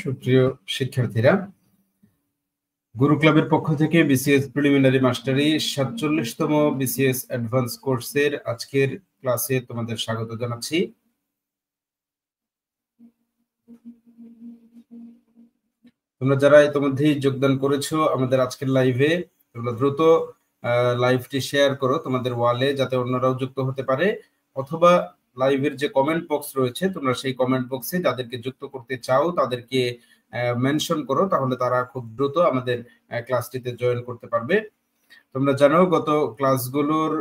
সুপ্রিয় শিক্ষার্থীরা, গুরু ক্লাবের পক্ষ থেকে বিসিএস প্রিলিমিনারি মাস্টারি ৪৭তম বিসিএস অ্যাডভান্স কোর্সের আজকের ক্লাসে তোমাদের স্বাগত জানাচ্ছি। তোমরা যারা ইতিমধ্যেই যোগদান করেছো আমাদের আজকের লাইভে, তোমরা দ্রুত লাইভটি শেয়ার করো তোমাদের ওয়ালে, যাতে অন্যরাও যুক্ত হতে পারে, অথবা লাইভের যে কমেন্ট বক্স রয়েছে তোমরা সেই কমেন্ট বক্সে যাদেরকে যুক্ত করতে চাও তাদেরকে মেনশন করো, তাহলে তারা খুব দ্রুত আমাদের ক্লাসটিতে জয়েন করতে পারবে। তোমরা জানো গত ক্লাসগুলোর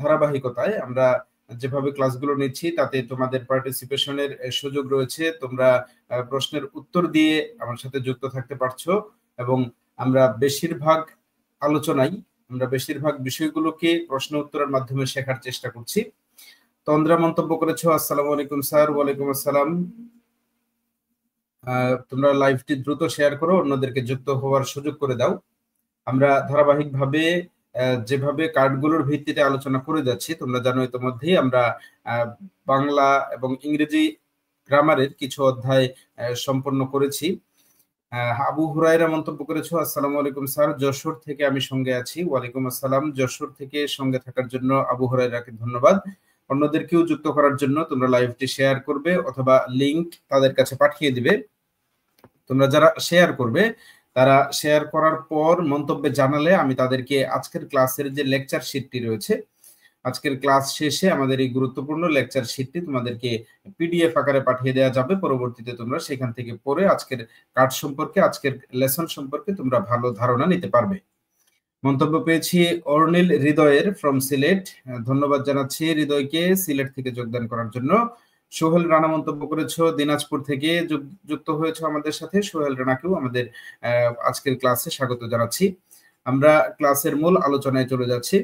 ধারাবাহিকতায় আমরা যেভাবে ক্লাসগুলো নিচ্ছি তাতে তোমাদের পার্টিসিপেশনের সুযোগ রয়েছে। তোমরা প্রশ্নের উত্তর দিয়ে আমার সাথে যুক্ত থাকতে পারছো এবং আমরা বেশিরভাগ বিষয়গুলোকে প্রশ্ন উত্তরের মাধ্যমে শেখার চেষ্টা করছি। তন্দ্রা মন্তব্য করেছো, আসসালামু আলাইকুম স্যার। ওয়ালাইকুম আসসালাম। তোমরা লাইভটি দ্রুত শেয়ার করো, অন্যদেরকে যুক্ত হওয়ার সুযোগ করে দাও। আমরা ধারাবাহিকভাবে যেভাবে কার্ডগুলোর ভিত্তিতে আলোচনা করে যাচ্ছি, তোমরা জানো ইতিমধ্যেই আমরা বাংলা এবং ইংরেজি গ্রামারের কিছু অধ্যায় সম্পন্ন করেছি। আবু হুরায়রা মন্তব্য করেছো, আসসালামু আলাইকুম স্যার, যশোর থেকে আমি সঙ্গে আছি। ওয়ালাইকুম আসসালাম। যশোর থেকে সঙ্গে থাকার জন্য আবু হুরায়রাকে ধন্যবাদ। অন্যদেরকেও যুক্ত করার জন্য তোমরা লাইভটি শেয়ার করবে অথবা লিংক তাদের কাছে পাঠিয়ে দিবে। তোমরা যারা শেয়ার করবে তারা শেয়ার করার পর মন্তব্যে জানালে আমি তাদেরকে আজকের ক্লাসের যে লেকচার শিটটি রয়েছে, আজকের ক্লাস শেষে আমাদের এই গুরুত্বপূর্ণ লেকচার শিটটি তোমাদেরকে পিডিএফ আকারে পাঠিয়ে দেওয়া যাবে। পরবর্তীতে তোমরা সেখান থেকে পড়ে আজকের কার্ড সম্পর্কে, আজকের লেসন সম্পর্কে তোমরা ভালো ধারণা নিতে পারবে। মন্তব্য পেয়েছি অর্নিল হৃদয়ের ফ্রম সিলেট, ধন্যবাদ জানাচ্ছি হৃদয়কে সিলেট থেকে যোগদান করার জন্য। সোহেল রানা মন্তব্য করেছো, দিনাজপুর থেকে যুক্ত হয়েছে আমাদের সাথে। সোহেল রানাকেও আমাদের আজকের ক্লাসে স্বাগত জানাচ্ছি। আমরা ক্লাসের মূল আলোচনায় চলে যাচ্ছি।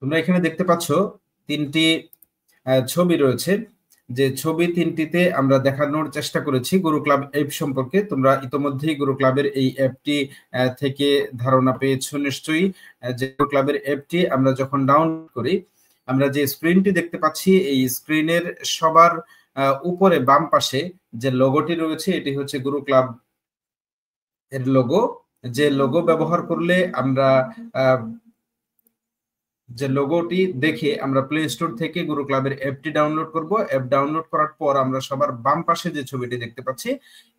তোমরা এখানে দেখতে পাচ্ছ তিনটি ছবি রয়েছে, যে ছবি তিনটিতে আমরা দেখানোর চেষ্টা করেছি গুরু ক্লাব অ্যাপ সম্পর্কে। তোমরা ইতোমধ্যেই গুরু ক্লাবের এই অ্যাপটি থেকে ধারণা পেয়েছো নিশ্চয়ই। যে গুরু ক্লাবের অ্যাপটি আমরা যখন ডাউনলোড করি, আমরা যে স্ক্রিনটি দেখতে পাচ্ছি, এই স্ক্রিনের সবার উপরে বাম পাশে যে লোগোটি রয়েছে এটি হচ্ছে গুরু ক্লাব এর লোগো। যে লোগো ব্যবহার করলে আমরা যে লোগোটি দেখে আমরা প্লে স্টোর থেকে গুরু ক্লাবের অ্যাপটি ডাউনলোড করব। অ্যাপ ডাউনলোড করার পর আমরা সবার বাম পাশে যে ছবিটি দেখতে পাচ্ছি,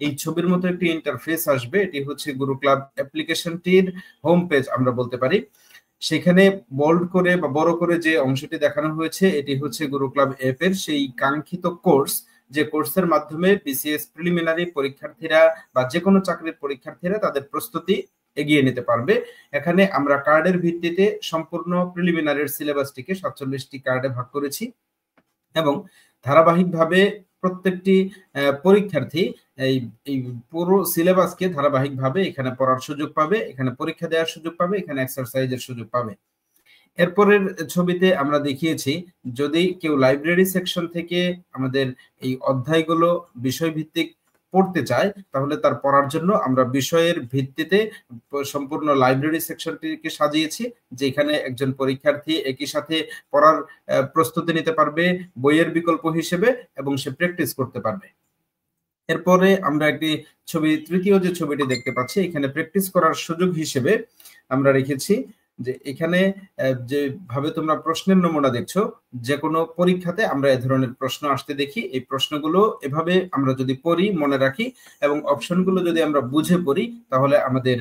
এই ছবির মতো একটি ইন্টারফেস আসবে। এটি হচ্ছে গুরু ক্লাব অ্যাপ্লিকেশনটির হোম পেজ আমরা বলতে পারি। সেখানে বোল্ড করে বা বড় করে যে অংশটি দেখানো হয়েছে এটি হচ্ছে গুরু ক্লাব অ্যাপের সেই কাঙ্ক্ষিত কোর্স, যে কোর্সের মাধ্যমে বিসিএস প্রিলিমিনারি পরীক্ষার্থীরা বা যে কোনো চাকরির পরীক্ষার্থীরা তাদের প্রস্তুতি এগিয়ে নিতে পারবে। এখানে আমরা কার্ডের ভিত্তিতে সম্পূর্ণ প্রিলিমিনারির সিলেবাসটিকে ৪৭টি কার্ডে ভাগ করেছি এবং ধারাবাহিকভাবে প্রত্যেকটি পরীক্ষার্থী এই পুরো সিলেবাসকে ধারাবাহিকভাবে এখানে পড়ার সুযোগ পাবে, এখানে পরীক্ষা দেওয়ার সুযোগ পাবে, এখানে এক্সারসাইজের সুযোগ পাবে। এরপরের ছবিতে আমরা দেখিয়েছি, যদি কেউ লাইব্রেরি সেকশন থেকে আমাদের এই অধ্যায়গুলো বিষয়ভিত্তিক পড়তে চায় তাহলে তার পড়ার জন্য আমরা বিষয়ের ভিত্তিতে সম্পূর্ণ লাইব্রেরি সেকশনটিকে সাজিয়েছি, যেখানে একজন পরীক্ষার্থী একই সাথে পড়ার প্রস্তুতি নিতে পারবে বইয়ের বিকল্প হিসেবে এবং সে প্র্যাকটিস করতে পারবে। এরপরে আমরা একটি ছবি, তৃতীয় যে ছবিটি দেখতে পাচ্ছি, এখানে প্র্যাকটিস করার সুযোগ হিসেবে আমরা রেখেছি যে এখানে যেভাবে তোমরা প্রশ্নের নমুনা দেখছো, যে কোনো পরীক্ষাতে আমরা এ ধরনের প্রশ্ন আসতে দেখি। এই প্রশ্নগুলো এভাবে আমরা যদি পড়ি, মনে রাখি এবং অপশনগুলো যদি আমরা বুঝে পড়ি, তাহলে আমাদের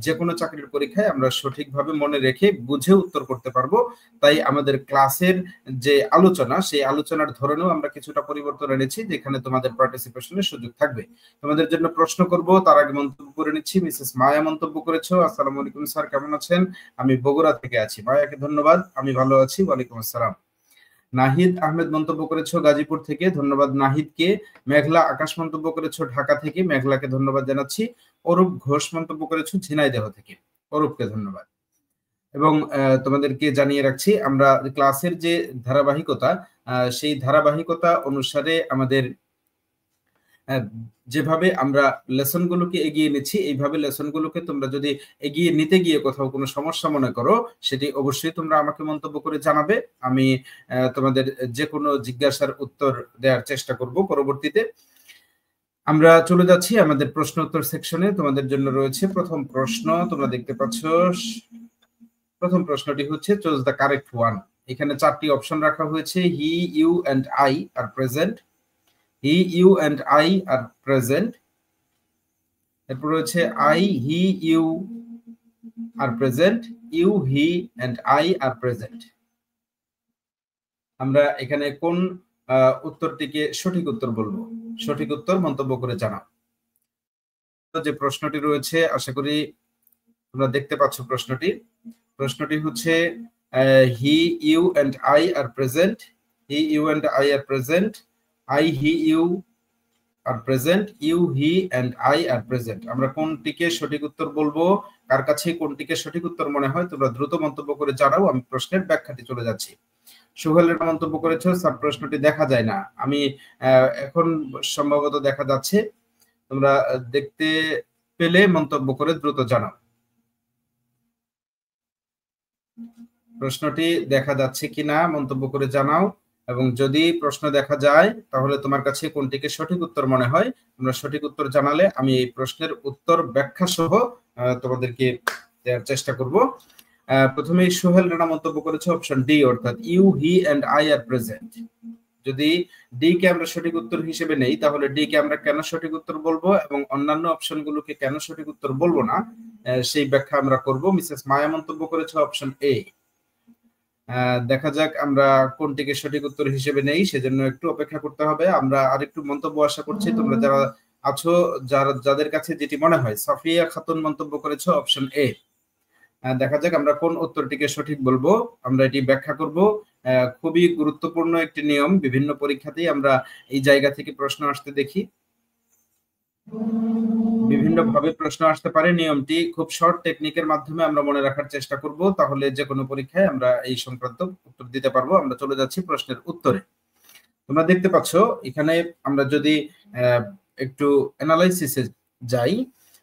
যে কোনো চাকরির পরীক্ষায় আমরা সঠিকভাবে মনে রেখে বুঝে উত্তর করতে পারবো। তাই আমাদের ক্লাসের যে আলোচনা, সেই আলোচনার ধরনেও আমরা কিছুটা পরিবর্তন এনেছি, যেখানে তোমাদের পার্টিসিপেশনের সুযোগ থাকবে। তোমাদের জন্য প্রশ্ন করব, তার আগে মন্তব্য করে নিচ্ছি। মিসেস মায়া মন্তব্য করেছো, আসসালামু আলাইকুম স্যার, কেমন আছেন? আমি বগুড়া থেকে আছি। মায়াকে ধন্যবাদ, আমি ভালো আছি। ওয়ালাইকুম আসসালাম। নাহিদ আহমেদ মন্তব্য করেছো গাজীপুর থেকে, ধন্যবাদ নাহিদকে। মেঘলা আকাশ মন্তব্য করেছো ঢাকা থেকে, মেঘলাকে ধন্যবাদ জানাচ্ছি। অরূপ ঘোষ মন্তব্য করেছো ঝিনাইদহ থেকে, অরূপকে ধন্যবাদ। এবং তোমাদেরকে জানিয়ে রাখছি, আমরা ক্লাসের যে ধারাবাহিকতা, সেই ধারাবাহিকতা অনুসারে আমাদের যেভাবে আমরা লেসনগুলোকে এগিয়ে নিচ্ছি, এইভাবে লেসনগুলোকে তোমরা যদি এগিয়ে নিতে গিয়ে কোথাও কোনো সমস্যা মনে করো, সেটি অবশ্যই তোমরা আমাকে মন্তব্য করে জানাবে। আমি তোমাদের যে কোনো জিজ্ঞাসার উত্তর দেওয়ার চেষ্টা করব পরবর্তীতে। আমরা চলে যাচ্ছি আমাদের প্রশ্ন উত্তর সেকশনে। তোমাদের জন্য রয়েছে প্রথম প্রশ্ন, তোমরা দেখতে পাচ্ছ। প্রথম প্রশ্নটি হচ্ছে চুজ দ্য কারেক্ট ওয়ান। এখানে 4টি অপশন রাখা হয়েছে। He, you and I are present. He, you and I are present. এরপর রয়েছে I, he, you are present. You, he and I are present. আমরা এখানে কোন উত্তরটিকে সঠিক উত্তর বলবো? সঠিক উত্তর মন্তব্য করে জানাও। যে প্রশ্নটি রয়েছে আশা করি তোমরা দেখতে পাচ্ছ প্রশ্নটি। প্রশ্নটি হচ্ছে he, you and I are present. He, you and I are present. I, he, you are present. You, he and I are present. আমরা কোনটিকে সঠিক উত্তর বলবো? কার কাছে কোনটিকে সঠিক উত্তর মনে হয় তোমরা দ্রুত মন্তব্য করে জানাও। আমি প্রশ্নের ব্যাখ্যাটি চলে যাচ্ছি। সোহেলের মন্তব্য করেছো স্যার প্রশ্নটি দেখা যায় না। আমি এখন সম্ভবত দেখা যাচ্ছে, তোমরা দেখতে পেলে মন্তব্য করে দ্রুত জানাও। প্রশ্নটি দেখা যাচ্ছে কিনা মন্তব্য করে জানাও, এবং যদি প্রশ্ন দেখা যায় তাহলে তোমার কাছে কোনটিকে সঠিক উত্তর মনে হয় তোমরা সঠিক উত্তর জানালে আমি এই প্রশ্নের উত্তর ব্যাখ্যা সহ তোমাদেরকে দেওয়ার চেষ্টা করব। প্রথমে সোহেল রানা মন্তব্য করেছে অপশন ডি, অর্থাৎ you, he and I are present. যদি ডি কে আমরা সঠিক উত্তর হিসেবে নেই তাহলে ডি কে আমরা কেন সঠিক উত্তর বলবো এবং অন্যান্য অপশনগুলোকে কেন সঠিক উত্তর বলবো না সেই ব্যাখ্যা আমরা করব। মিসেস মায়া মন্তব্য করেছে অপশন এ। দেখা যাক আমরা কোনটিকে সঠিক উত্তর হিসেবে নেই, সেজন্য একটু অপেক্ষা করতে হবে। আমরা আরেকটু মন্তব্য আশা করছি তোমরা যারা আছো, যাদের কাছে যেটি মনে হয়। সাফিয়া খাতুন মন্তব্য করেছে অপশন এ। দেখা যাক আমরা কোন উত্তরটিকে সঠিক বলবো, আমরা এটি ব্যাখ্যা করব। খুবই গুরুত্বপূর্ণ একটি নিয়ম, বিভিন্ন পরীক্ষাতেই আমরা এই জায়গা থেকে প্রশ্ন আসতে দেখি, বিভিন্ন ভাবে প্রশ্ন আসতে পারে। নিয়মটি খুব শর্ট টেকনিকের মাধ্যমে আমরা মনে রাখার চেষ্টা করব, তাহলে যে কোনো পরীক্ষায় আমরা এই সংক্রান্ত উত্তর দিতে পারবো। আমরা চলে যাচ্ছি প্রশ্নের উত্তরে। তোমরা দেখতে পাচ্ছ এখানে আমরা যদি একটু অ্যানালাইসিসে যাই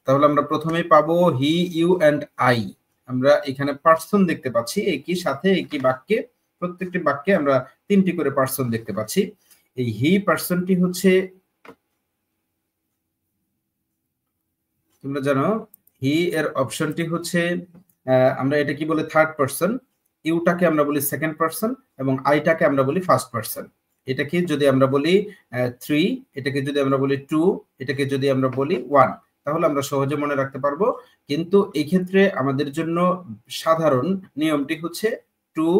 তাহলে আমরা প্রথমেই পাবো হি, ইউ এন্ড আই। আমরা এখানে পার্সন দেখতে পাচ্ছি একই সাথে একই বাক্যে, প্রত্যেকটি বাক্যে আমরা 3টি করে পার্সন দেখতে পাচ্ছি। এই হি পার্সনটি হচ্ছে, তোমরা জানো হি এর অপশনটি হচ্ছে আমরা এটা কি বলে থার্ড পার্সন, ইউটাকে আমরা বলি সেকেন্ড পার্সন এবং আইটাকে আমরা বলি ফার্স্ট পার্সন। এটাকে যদি আমরা বলি 3, এটাকে যদি আমরা বলি 2, এটাকে যদি আমরা বলি 1, তাহলে আমরা সহজে মনে রাখতে পারবো। কিন্তু এই ক্ষেত্রে আমাদের জন্য সাধারণ নিয়মটি হচ্ছে 2,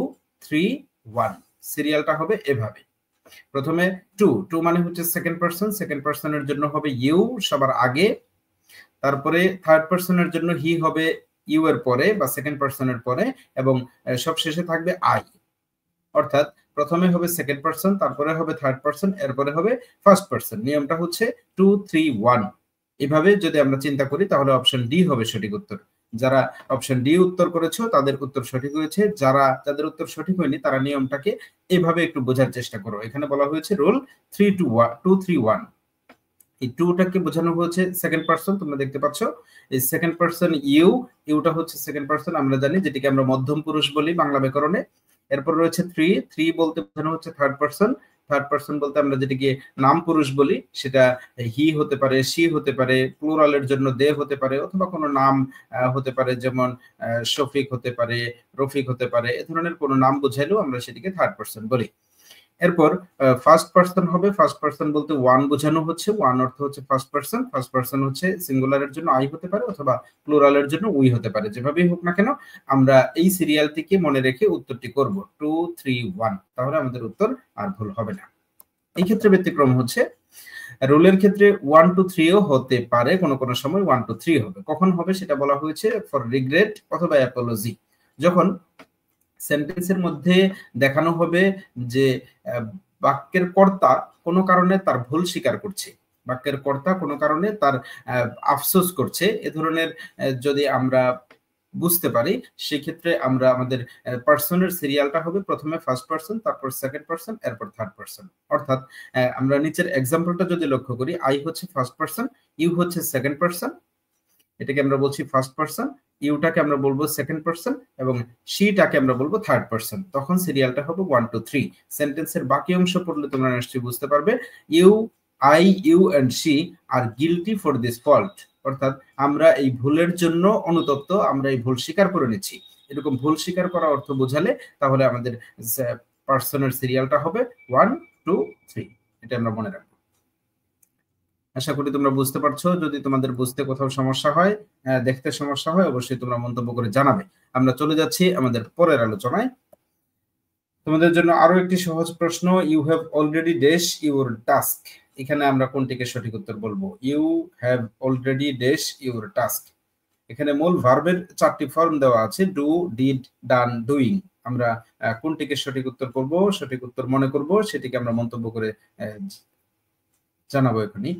3, 1। সিরিয়ালটা হবে এভাবে। প্রথমে 2 মানে হচ্ছে সেকেন্ড পার্সন, সেকেন্ড পার্সনের জন্য হবে ইউ সবার আগে। তারপরে থার্ড পার্সনের জন্য হি হবে ইউ এর পরে বা সেকেন্ড পার্সনের পরে, এবং সব শেষে থাকবে আই। অর্থাৎ প্রথমে হবে সেকেন্ড পার্সন, তারপরে হবে থার্ড পার্সন, এরপরে হবে ফার্স্ট পার্সন। নিয়মটা হচ্ছে 2, 3, 1। এভাবে যদি আমরা চিন্তা করি তাহলে অপশন ডি হবে সঠিক উত্তর। যারা অপশন ডি উত্তর করেছো তাদের উত্তর সঠিক হয়েছে। যাদের উত্তর সঠিক হয়নি তারা নিয়মটাকে এভাবে একটু বোঝার চেষ্টা করো। এখানে বলা হয়েছে রুল 3, 2, 3, 1। এই 2টাকে বোঝানো হচ্ছে সেকেন্ড পার্সন। তোমরা দেখতে পাচ্ছ এই সেকেন্ড পার্সন ইউ, ইউটা হচ্ছে সেকেন্ড পার্সন আমরা জানি, যেটিকে আমরা মধ্যম পুরুষ বলি বাংলা ব্যাকরণে। এরপর রয়েছে 3 বলতে বোঝানো হচ্ছে থার্ড পার্সন। থার্ড পার্সন বলতে আমরা যেটিকে নাম পুরুষ বলি, সেটা হি হতে পারে, সি হতে পারে, প্লুরালের জন্য দে হতে পারে, অথবা কোনো নাম হতে পারে, যেমন শফিক হতে পারে, রফিক হতে পারে। এ ধরনের কোনো নাম বোঝাইলেও আমরা সেটিকে থার্ড পার্সন বলি। এরপর ফার্স্ট পার্সন হবে। ফার্স্ট পার্সন বলতে 1 বোঝানো হচ্ছে। 1 অর্থ হচ্ছে ফার্স্ট পার্সন। ফার্স্ট পার্সন হচ্ছে সিঙ্গুলারের জন্য আই হতে পারে অথবা প্লুরালের জন্য উই হতে পারে। যেভাবেই হোক না কেন আমরা এই সিরিয়ালটিকে মনে রেখে উত্তরটি করব 2, 3, 1। তাহলে আমাদের উত্তর আর ভুল হবে না। এই ক্ষেত্রে ব্যতিক্রম হচ্ছে রুলের ক্ষেত্রে 1, 2, 3ও হতে পারে, কোনো কোনো সময় 1, 2, 3 হবে। কখন হবে সেটা বলা হয়েছে ফর রিগ্রেট অথবা অ্যাপোলজি। যখন সেন্টেন্সের মধ্যে দেখানো হবে যে বাক্যের কর্তা কোনো কারণে তার ভুল স্বীকার করছে, বাক্যের কর্তা কোনো কারণে তার আফসোস করছে, এ ধরনের যদি আমরা বুঝতে পারি সেক্ষেত্রে আমরা আমাদের পার্সনের সিরিয়ালটা হবে প্রথমে ফার্স্ট পার্সন, তারপর সেকেন্ড পার্সন, এরপর থার্ড পার্সন। অর্থাৎ আমরা নিচের এক্সাম্পলটা যদি লক্ষ্য করি, আই হচ্ছে ফার্স্ট পার্সন, ইউ হচ্ছে সেকেন্ড পার্সন, এটাকে আমরা বলছি ফার্স্ট পার্সন, ইউটাকে আমরা বলবো সেকেন্ড পার্সন এবং শিটাকে আমরা বলবো থার্ড পার্সন। তখন সিরিয়ালটা হবে 1, 2, 3। সেন্টেন্সের বাকি অংশ পড়লে তোমরা নিশ্চয়ই বুঝতে পারবে you I, you and she are guilty for this fault, অর্থাৎ আমরা এই ভুলের জন্য অনুতপ্ত, আমরা এই ভুল স্বীকার করে নিচ্ছি। এরকম ভুল স্বীকার করা অর্থ বোঝালে তাহলে আমাদের পার্সনের সিরিয়ালটা হবে 1 2 3। এটা আমরা মনে রাখবো। আশা করি তোমরা বুঝতে পারছো। যদি তোমাদের বুঝতে কোথাও সমস্যা হয়, দেখতে সমস্যা হয়, অবশ্যই তোমরা মন্তব্য করে জানাবে। আমরা চলে যাচ্ছি আমাদের পরের আলোচনায়। তোমাদের জন্য আরো একটি সহজ প্রশ্ন, you have already dash your task. এখানে আমরা কোনটিকে সঠিক উত্তর বলবো? You have already dash your task. এখানে মূল ভার্বের 4টি ফর্ম দেওয়া আছে, ডু, ডিড, ডান, ডুইং। আমরা কোনটিকে সঠিক উত্তর করব, সঠিক উত্তর মনে করব, সেটিকে আমরা মন্তব্য করে জানাবো। এখনই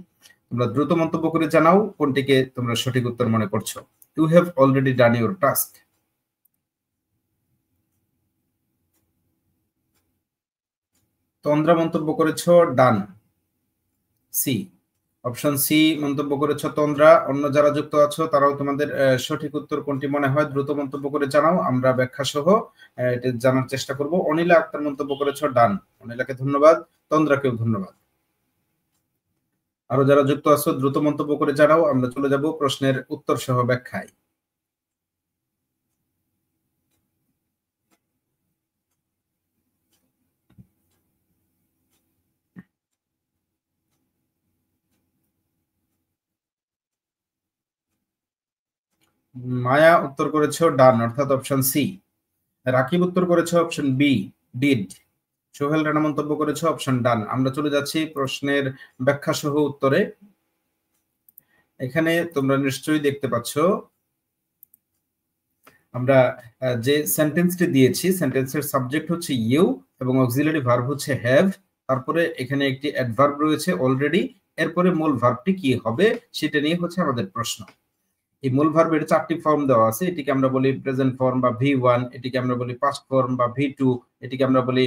তোমরা দ্রুত মন্তব্য করে জানাও কোনটিকে তোমরা সঠিক উত্তর মনে করছো। You have already done your task. Tandra মন্তব্য করেছো ডান, সি। অপশন সি মন্তব্য করেছো তন্দ্রা। অন্য যারা যুক্ত আছো তারাও তোমাদের সঠিক উত্তর কোনটি মনে হয় দ্রুত মন্তব্য করে জানাও, আমরা ব্যাখ্যা সহ এটা জানার চেষ্টা করব। অনিলা আক্তার মন্তব্য করেছো ডান, অনিলাকে ধন্যবাদ, তন্দ্রাকেও ধন্যবাদ। আরো যারা যুক্ত আছো দ্রুত মন্তব্য করে জানাও, আমরা চলে যাব প্রশ্নের উত্তর সহ ব্যাখ্যায়। মায়া উত্তর করেছো ডান, অর্থাৎ অপশন সি। রাকিব উত্তর করেছো option B, did. Sohel Rana মন্তব্য করেছো অপশন ডান। আমরা চলে যাচ্ছি প্রশ্নের ব্যাখ্যা সহ উত্তরে। এখানে তোমরা নিশ্চয়ই দেখতে পাচ্ছ আমরা যে সেন্টেন্সটি দিয়েছি, সেন্টেন্সের সাবজেক্ট হচ্ছে ইউ এবং অক্সিলারি ভার্ব হচ্ছে হ্যাভ। তারপরে এখানে একটি অ্যাডভার্ব রয়েছে অলরেডি। এরপরে মূল ভার্বটি কি হবে সেটা নিয়ে হচ্ছে আমাদের প্রশ্ন। এই মূল ভার্বের 4টি ফর্ম দেওয়া আছে। এটিকে আমরা বলি প্রেজেন্ট ফর্ম বা V1, এটিকে আমরা বলি পাস্ট ফর্ম বা V2, এটিকে আমরা বলি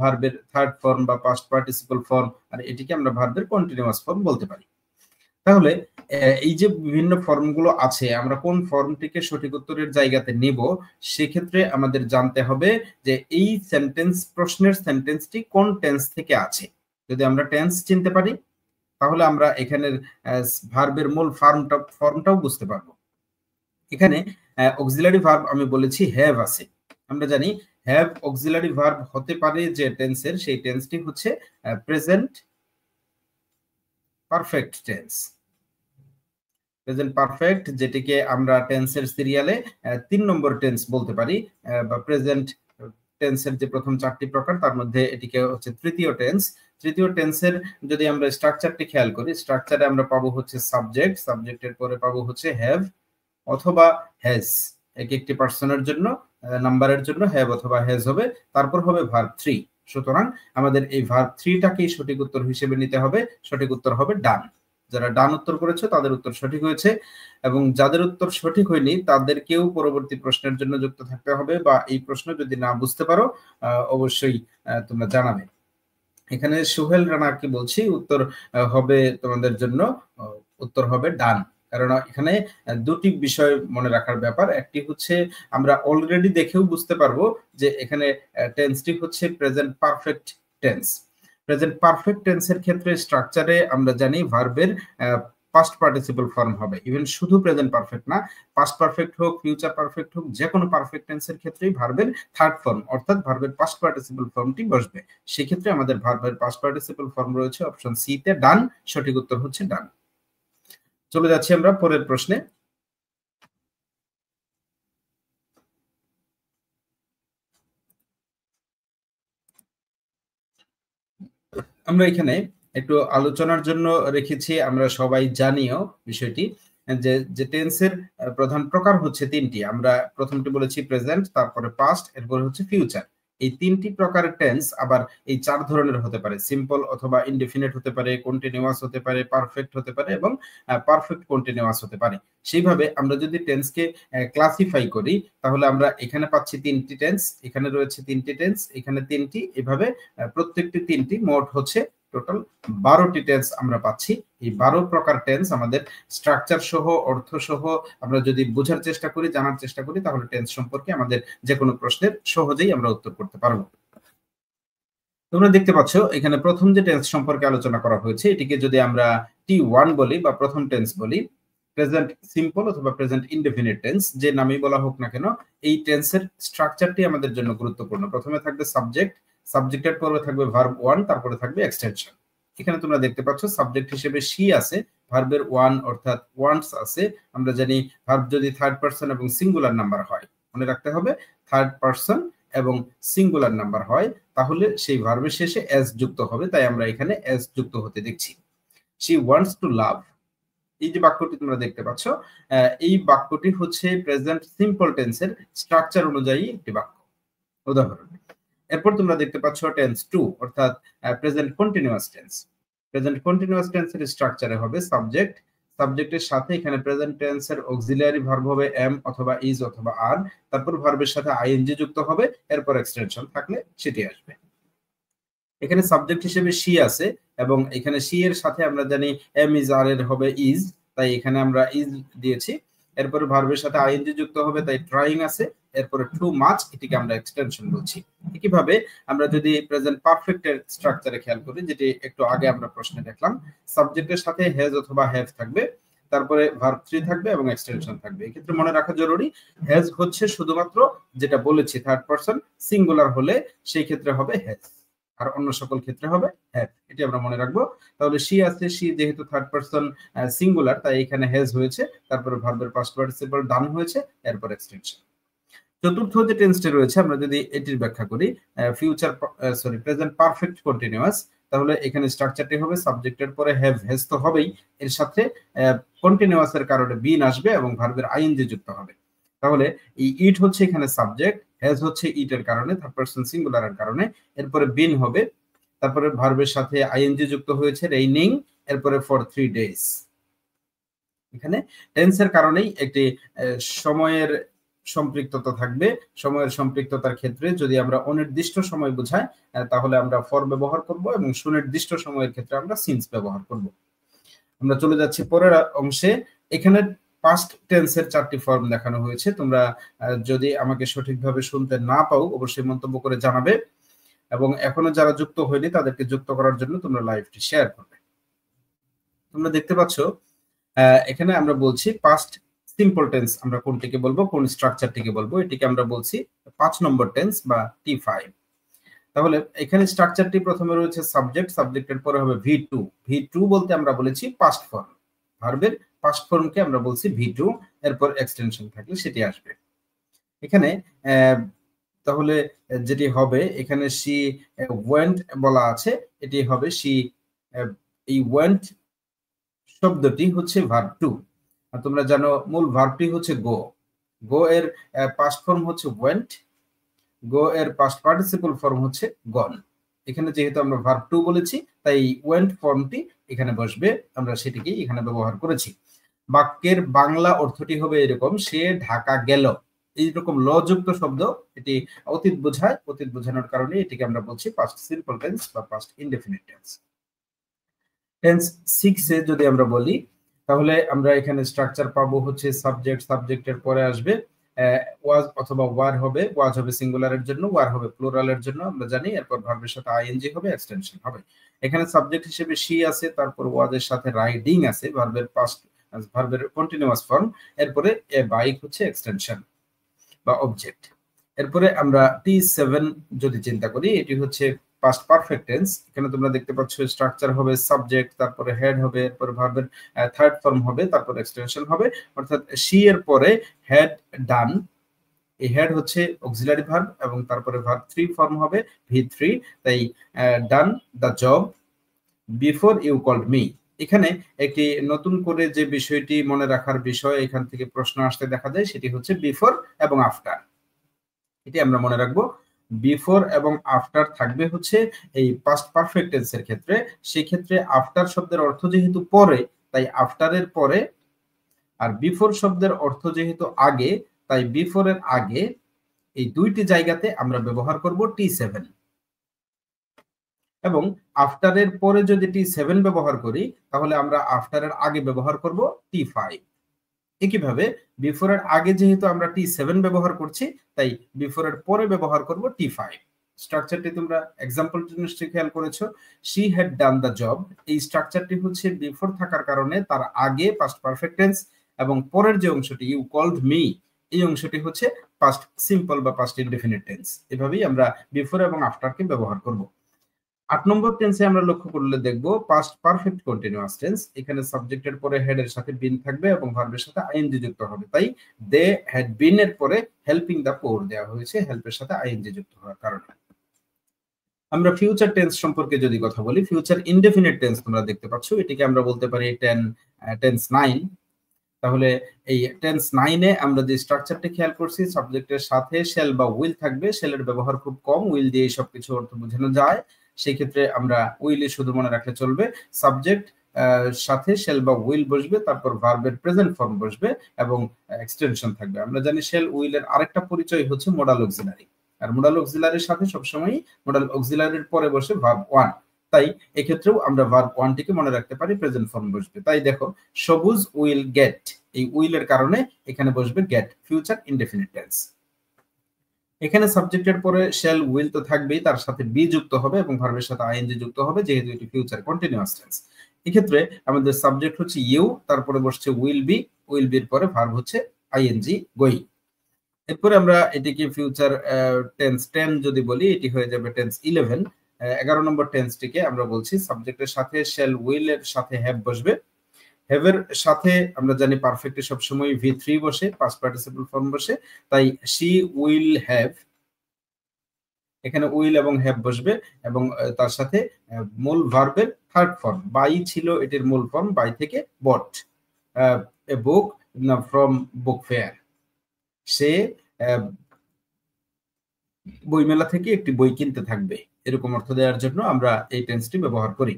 ভার্বের থার্ড ফর্ম বা পাস্ট পার্টিসিপল ফর্ম, আর এটিকে আমরা ভার্বের কন্টিনিউয়াস ফর্ম বলতে পারি। তাহলে এই যে বিভিন্ন ফর্মগুলো আছে, আমরা কোন ফর্মটিকে সঠিক উত্তরের জায়গাতে নেব সেক্ষেত্রে আমাদের জানতে হবে যে এই সেন্টেন্স, প্রশ্নের সেন্টেন্সটি কোন টেন্স থেকে আছে। যদি আমরা টেন্স চিনতে পারি তাহলে আমরা এখানের ভার্বের মূল ফর্মটাও বুঝতে পারবো। এখানে অক্সিলারি ভার্ব আমি বলেছি হ্যাভ আছে। আমরা জানি হ্যাভ অক্সিলারি ভার্ব হতে পারে যে টেন্সের, সেই টেন্সটি হচ্ছে present perfect tense. Present perfect, যেটিকে আমরা টেন্সের সিরিয়ালে 3 নম্বর টেন্স বলতে পারি, বা প্রেজেন্ট টেন্সের যে প্রথম 4টি প্রকার তার মধ্যে এটিকে হচ্ছে তৃতীয় টেন্স। তৃতীয় টেন্সের যদি আমরা স্ট্রাকচারটি খেয়াল করি, স্ট্রাকচারে আমরা পাবো হচ্ছে সাবজেক্ট, সাবজেক্টের পরে পাবো হচ্ছে হ্যাভ অথবা হ্যাজ। এক একটি পার্সনের জন্য, নাম্বারের জন্য হ্যাভ অথবা হ্যাজ হবে, তারপর হবে ভার্ব 3। সুতরাং আমাদের এই ভার্ব 3টাকেই সঠিক উত্তর হিসেবে নিতে হবে। সঠিক উত্তর হবে ডান। যারা ডান উত্তর করেছে তাদের উত্তর সঠিক হয়েছে, এবং যাদের উত্তর সঠিক হয়নি তাদেরকেও পরবর্তী প্রশ্নের জন্য যুক্ত থাকতে হবে, বা এই প্রশ্ন যদি না বুঝতে পারো অবশ্যই তোমরা জানাবে। এখানে সোহেল রানাকে বলছি উত্তর হবে তোমাদের জন্য, উত্তর হবে ডান। কারণ এখানে 2টি বিষয় মনে রাখার ব্যাপার। একটি হচ্ছে আমরা অলরেডি দেখেও বুঝতে পারবো যে এখানে টেন্সটি হচ্ছে present perfect tense. Present perfect টেন্সের ক্ষেত্রে স্ট্রাকচারে আমরা জানি ভার্বের পাস্ট পার্টিসিপল ফর্ম হবে। ইভেন শুধু প্রেজেন্ট পারফেক্ট না, পাস্ট পারফেক্ট হোক, ফিউচার পারফেক্ট হোক, যে কোনো পারফেক্ট টেন্সের ক্ষেত্রেই ভার্বের থার্ড ফর্ম অর্থাৎ ভার্বের পাস্ট পার্টিসিপল ফর্মটি বসবে। সেক্ষেত্রে আমাদের ভার্বের পাস্ট পার্টিসিপল ফর্ম রয়েছে অপশন সি তে ডান। সঠিক উত্তর হচ্ছে ডান। চলে যাচ্ছি আমরা পরের প্রশ্নে। আমরা এখানে একটু আলোচনার জন্য রেখেছি, আমরা সবাই জানিও বিষয়টি, যে টেন্সের প্রধান প্রকার হচ্ছে 3টি। আমরা প্রথমটি বলেছি প্রেজেন্ট, তারপরে পাস্ট, এরপরে হচ্ছে ফিউচার। এই 3টি প্রকারের টেন্স আবার এই 4 ধরনের হতে পারে, সিম্পল অথবা ইনডেফিনিট হতে পারে, কন্টিনিউয়াস হতে পারে, পারফেক্ট হতে পারে, এবং পারফেক্ট কন্টিনিউয়াস হতে পারে। সেইভাবে আমরা যদি টেন্সকে ক্লাসিফাই করি তাহলে আমরা এখানে পাচ্ছি 3টি টেন্স, এখানে রয়েছে 3টি টেন্স, এখানে 3টি, এভাবে প্রত্যেকটি 3টি, মোট হচ্ছে টোটাল 12টি টেন্স আমরা পাচ্ছি। এই 12 প্রকার টেন্স আমাদের স্ট্রাকচার সহ, অর্থ সহ আমরা যদি বোঝার চেষ্টা করি, জানার চেষ্টা করি, তাহলে টেন্স সম্পর্কে আমাদের যে কোনো প্রশ্নের সহজেই আমরা উত্তর করতে পারবো। তো তোমরা দেখতে পাচ্ছ এখানে প্রথম যে টেন্স সম্পর্কে আলোচনা করা হয়েছে এটিকে যদি আমরা T1 বলি বা প্রথম টেন্স বলি, প্রেজেন্ট সিম্পল অথবা প্রেজেন্ট ইনডেফিনিট টেন্স যে নামেই বলা হোক না কেন, এই টেন্সের স্ট্রাকচারটি আমাদের জন্য গুরুত্বপূর্ণ। প্রথমে থাকবে সাবজেক্ট, সাবজেক্টের পরে থাকবে ভার্ব 1, তারপরে থাকবে এক্সটেনশন। এখানে তোমরা দেখতে পাচ্ছ সাবজেক্ট হিসেবে শি আছে, ভার্বের 1 অর্থাৎ ওয়ান্টস আছে। আমরা জানি ভার্ব যদি থার্ড পারসন এবং সিঙ্গুলার নাম্বার হয়, মনে রাখতে হবে থার্ড পারসন এবং সিঙ্গুলার নাম্বার হয় তাহলে সেই ভার্বের শেষে এস যুক্ত হবে, তাই আমরা এখানে এস যুক্ত হতে দেখছি। শি ওয়ান্টস টু লাভ, এই যে বাক্যটি তোমরা দেখতে পাচ্ছ এই বাক্যটি হচ্ছে প্রেজেন্ট সিম্পল টেন্সের স্ট্রাকচার অনুযায়ী একটি বাক্য। উদাহরণ, এরপর তোমরা দেখতে পাচ্ছ টেন্স 2 অর্থাৎ present continuous tense. Present continuous টেন্সের স্ট্রাকচারে হবে সাবজেক্ট, সাবজেক্টের সাথে এখানে প্রেজেন্ট টেন্সের অক্সিলিয়ারি ভার্ব হবে এম অথবা ইজ অথবা আর, তারপর ভার্বের সাথে আইএনজি যুক্ত হবে, এরপর এক্সটেনশন থাকলে সেটি আসবে। এখানে সাবজেক্ট হিসেবে শি আছে এবং এখানে শি এর সাথে আমরা জানি এম ইজ আর এর হবে ইজ, তাই এখানে আমরা ইজ দিয়েছি। এরপরে ভার্বের সাথে আইএনজি যুক্ত হবে, তাই ট্রাইং আছে। এরপরে টু মাচ, এটিকে আমরা এক্সটেনশন বলছি। একইভাবে আমরা যদি প্রেজেন্ট পারফেক্টের স্ট্রাকচারে খেয়াল করি, যেটি একটু আগে আমরা প্রশ্নে দেখলাম, সাবজেক্টের সাথে হ্যাজ অথবা হ্যাভ থাকবে, তারপরে ভার্ব 3 থাকবে এবং এক্সটেনশন থাকবে। এক্ষেত্রে মনে রাখা জরুরি হ্যাজ হচ্ছে শুধুমাত্র যেটা বলেছি থার্ড পারসন, সিঙ্গুলার হলে সেই ক্ষেত্রে হবে হ্যাজ, আর অন্য সকল ক্ষেত্রে হবে হ্যাভ। এটি আমরা মনে রাখবো। তাহলে শি আছে, শি যেহেতু থার্ড পারসন সিঙ্গুলার তাই এখানে হ্যাজ হয়েছে, তারপরে ভার্বের পাস্ট পার্টিসিপল ডান হয়েছে, এরপর এক্সটেনশন। চতুর্থ যে টেন্সটি রয়েছে আমরা যদি এটির ব্যাখ্যা করি ফিউচার প্রেজেন্ট পারফেক্ট কন্টিনিউয়াস, তাহলে এখানে স্ট্রাকচারটি হবে সাবজেক্টের পরে হ্যাভ হ্যাজ তো হবেই, এর সাথে কন্টিনিউয়াস এর কারণে বিন আসবে এবং ভার্বের আইএনজি যুক্ত হবে। তাহলে এই ইট হচ্ছে এখানে সাবজেক্ট, হ্যাজ হচ্ছে ইট এর কারণে থার্ড পারসন সিঙ্গুলারের কারণে, এরপরে বিন হবে, তারপরে ভার্বের সাথে আইএনজি যুক্ত হয়েছে রেইনিং, এরপরে ফর 3 ডেজ। এখানে টেন্সের কারণেই একটি সময়ের সম্পৃক্ততা থাকবে। সময়ের সম্পৃক্ততার ক্ষেত্রে যদি আমরা অনির্দিষ্ট সময় বোঝাই তাহলে আমরা ফর ব্যবহার করব এবং সুনির্দিষ্ট সময়ের ক্ষেত্রে আমরা সিন্স ব্যবহার করব। আমরা চলে যাচ্ছি পরের অংশে। এখানে পাস্ট টেন্সের 4টি ফর্ম দেখানো হয়েছে। তোমরা যদি আমাকে সঠিকভাবে শুনতে না পাও অবশ্যই মন্তব্য করে জানাবে, এবং এখনো যারা যুক্ত হয়নি তাদেরকে যুক্ত করার জন্য তোমরা লাইভটি শেয়ার করবে। তোমরা দেখতে পাচ্ছ এখানে আমরা বলছি পাস্ট সিম্পল টেন্স আমরা কোনটিকে বলবো, কোন স্ট্রাকচারটিকে বলবো, এটিকে আমরা বলছি 5 নম্বর টেন্স বা T5। তাহলে এখানে স্ট্রাকচারটি প্রথমে রয়েছে সাবজেক্ট, সাবজেক্টের পরে হবে V2। V2 বলতে আমরা বলেছি পাস্ট ফর্ম, ভার্বের পাস্ট ফর্মকে আমরা বলছি V2, এরপর এক্সটেনশন থাকলে সেটি আসবে। এখানে তাহলে যেটি হবে এখানে শি ওয়েন্ট বলা আছে, এটি হবে শি, এই ওয়েন্ট শব্দটি হচ্ছে ভার্ব 2। আর তোমরা জানো মূল ভার্বটি হচ্ছে গো। গো এর পাস্ট ফর্ম হচ্ছে ওয়েন্ট, গো এর পাস্ট পার্টিসিপল ফর্ম হচ্ছে গন। এখানে যেহেতু আমরা ভার্ব 2 বলেছি তাই ওয়েন্ট ফর্মটি এখানে বসবে, আমরা সেটিকেই এখানে ব্যবহার করেছি। বাক্যের বাংলা অর্থটি হবে এরকম, সে ঢাকা গেল। এইরকম ল যুক্ত শব্দ, এটি অতীত বোঝায়, অতীত বোঝানোর কারণে এটিকে আমরা বলছি পাস্ট সিম্পল টেন্স বা পাস্ট ইনডেফিনিট টেন্স। টেন্স 6 এ যদি আমরা বলি তাহলে আমরা এখানে স্ট্রাকচার পাবো হচ্ছে সাবজেক্ট, সাবজেক্টের পরে আসবে ওয়াজ অথবা ওয়ার হবে, ওয়াজ হবে সিঙ্গুলারের জন্য, ওয়ার হবে প্লুরালের জন্য আমরা জানি, এরপর ভার্বের সাথে আইএনজি হবে, এক্সটেনশন হবে। এখানে সাবজেক্ট হিসেবে শি আছে, তারপর ওয়াজের সাথে রাইডিং আছে, ভার্বের পাস্ট ভার্বের কন্টিনিউয়াস ফর্ম, এরপরে এ বাইক হচ্ছে এক্সটেনশন বা অবজেক্ট। এরপরে আমরা T7 যদি চিন্তা করি এটি হচ্ছে পাস্ট পারফেক্ট টেন্স। এখানে তোমরা দেখতে পাচ্ছ স্ট্রাকচার হবে সাবজেক্ট, তারপরে হেড হবে, এরপর ভার্বের থার্ড ফর্ম হবে, তারপর এক্সটেনশন হবে, অর্থাৎ শি এর পরে হেড ডান, এই হেড হচ্ছে অক্সিলারি ভার্ব এবং তারপরে ভার্ব 3 ফর্ম হবে V3, তাই done the job before you called me. এখানে একটি নতুন করে যে বিষয়টি মনে রাখার বিষয় এখান থেকে প্রশ্ন আসতে দেখা যায় সেটি হচ্ছে বিফোর এবং আফটার। এটি আমরা মনে রাখবো, বিফোর এবং আফটার থাকবে হচ্ছে এই পাস্ট পারফেক্ট টেন্সের ক্ষেত্রে। সেই ক্ষেত্রে আফটার শব্দের অর্থ যেহেতু পরে তাই আফটারের পরে, আর বিফোর শব্দের অর্থ যেহেতু আগে তাই বিফোরের আগে, এই দুইটি জায়গাতে আমরা ব্যবহার করব T7, এবং আফটারের পরে যদি T7 ব্যবহার করি তাহলে আমরা আফটারের আগে ব্যবহার করব T5। একইভাবে বিফোরের আগে যেহেতু আমরা T7 ব্যবহার করছি তাই বিফোরের পরে ব্যবহার করব T5। স্ট্রাকচারটি তোমরা এক্সাম্পলটি নিশ্চয়ই খেয়াল করেছো, she had done the job. এই স্ট্রাকচারটি হচ্ছে বিফোর থাকার কারণে তার আগে পাস্ট পারফেক্ট টেন্স, এবং পরের যে অংশটি ইউ কল্ড মি, এই অংশটি হচ্ছে পাস্ট সিম্পল বা পাস্ট ইনডেফিনিট টেন্স। এভাবেই আমরা বিফোর এবং আফটারকে ব্যবহার করব। 8 নম্বর টেন্সে আমরা লক্ষ্য করলে দেখব পাস্ট পারফেক্ট কন্টিনিউয়াস টেন্স। এখানে সাবজেক্টের পরে হেড এর সাথে বিন থাকবে এবং ভার্বের সাথে আইএনজি যুক্ত হবে। তাই দে হ্যাড বিন এর পরে হেল্পিং দ্য পোর দেওয়া হয়েছে হেল্পের সাথে আইএনজি যুক্ত হওয়ার কারণে। আমরা ফিউচার টেন্স সম্পর্কে যদি কথা বলি, ফিউচার ইনডেফিনিট টেন্স তোমরা দেখতে পাচ্ছ, এটিকে আমরা বলতে পারি টেন্স 9। তাহলে এই টেন্স 9 এ আমরা যে স্ট্রাকচারটি খেয়াল করছি, সাবজেক্টের সাথে শেল বা উইল থাকবে। শেলের ব্যবহার খুব কম, উইল দিয়ে সবকিছু অর্থ বোঝানো যায়। সেই ক্ষেত্রে আমরা উইলে শুধু মনে রাখলে চলবে। সাবজেক্ট সাথে শেল বা উইল বসবে, তারপর ভার্বের প্রেজেন্ট ফর্ম বসবে এবং এক্সটেনশন থাকবে। আমরা জানি শেল উইলের আরেকটা পরিচয় হচ্ছে মোডাল অক্সিলারি, আর মোডাল অক্সিলারির সাথে সবসময় মোডাল অক্সিলারির পরে বসে ভার্ব 1। তাই এক্ষেত্রেও আমরা ভার্ব 1 টিকে মনে রাখতে পারি, প্রেজেন্ট ফর্ম বসবে। তাই দেখো সবুজ উইল গেট, এই উইলের কারণে এখানে বসবে গেট, ফিউচার ইনডেফিনিট টেন্স। এখানে সাবজেক্টের পরে শেল উইল তো থাকবেই, তার সাথে বি যুক্ত হবে এবং ভার্বের সাথে আইএনজি যুক্ত হবে, যেহেতু এটি ফিউচার কন্টিনিউয়াস টেন্স। এক্ষেত্রে আমাদের সাবজেক্ট হচ্ছে ইউ, তারপরে বসছে উইল বি, উইল বির পরে ভার্ব হচ্ছে আইএনজি গোয়িং। এরপরে আমরা এটিকে ফিউচার টেন্স 10 যদি বলি, এটি হয়ে যাবে টেন্স 11। 11 নম্বর টেন্সটিকে আমরা বলছি সাবজেক্টের সাথে শেল উইল এর সাথে হ্যাভ বসবে। হ্যাভ এর সাথে আমরা জানি পারফেক্টে সবসময় V3 বসে, পাস্ট পার্টিসিপল ফর্ম বসে। তাই শি উইল হ্যাভ, এখানে উইল এবং হ্যাভ বসবে এবং তার সাথে মূল ভার্বের থার্ড ফর্ম বাই ছিল এটির মূল ফর্ম, বাই থেকে বট এ বুক ফ্রম বুক ফেয়ার, সে বইমেলা থেকে একটি বই কিনতে থাকবে, এরকম অর্থ দেওয়ার জন্য আমরা এই টেন্সটি ব্যবহার করি।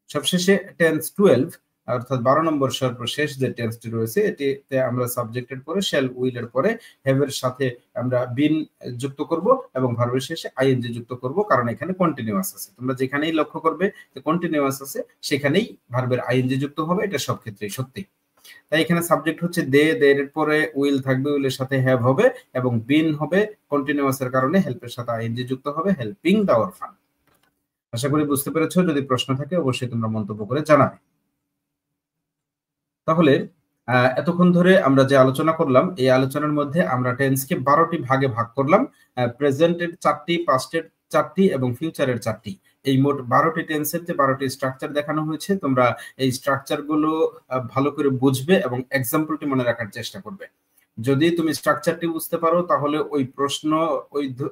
সবশেষে টেন্স 12, অর্থাৎ 12 নম্বর সর্বশেষ যে টেন্সটি রয়েছে, এটিতে আমরা সাবজেক্টের পরে শেল উইল এর পরে হ্যাভ এর সাথে আমরা বিন যুক্ত করব এবং ভার্বের শেষে আইএনজি যুক্ত করব, কারণ এখানে কন্টিনিউয়াস আছে। তোমরা যেখানেই লক্ষ্য করবে যে কন্টিনিউয়াস আছে, সেখানেই ভার্বের আইএনজি যুক্ত হবে, এটা সব ক্ষেত্রেই সত্যি। তাই এখানে সাবজেক্ট হচ্ছে দে, দের পরে উইল থাকবে, উইলের সাথে হ্যাভ হবে এবং বিন হবে, কন্টিনিউয়াস এর কারণে হেল্পের সাথে আইএনজি যুক্ত হবে, হেল্পিং দ্য অরফান। আশা করি বুঝতে পেরেছো। যদি প্রশ্ন থাকে অবশ্যই তোমরা মন্তব্য করে জানাবে। তাহলে এতক্ষণ ধরে আমরা যে আলোচনা করলাম, এই আলোচনার মধ্যে আমরা টেন্সকে 12টি ভাগে ভাগ করলাম। প্রেজেন্টের 4টি, পাস্টের 4টি এবং ফিউচারের 4টি। এই মোট 12টি টেন্সের যে 12টি স্ট্রাকচার দেখানো হয়েছে, তোমরা এই স্ট্রাকচার গুলো ভালো করে বুঝবে এবং এক্সাম্পলটি মনে রাখার চেষ্টা করবে। যদি তুমি স্ট্রাকচারটি বুঝতে পারো, তাহলে ওই প্রশ্ন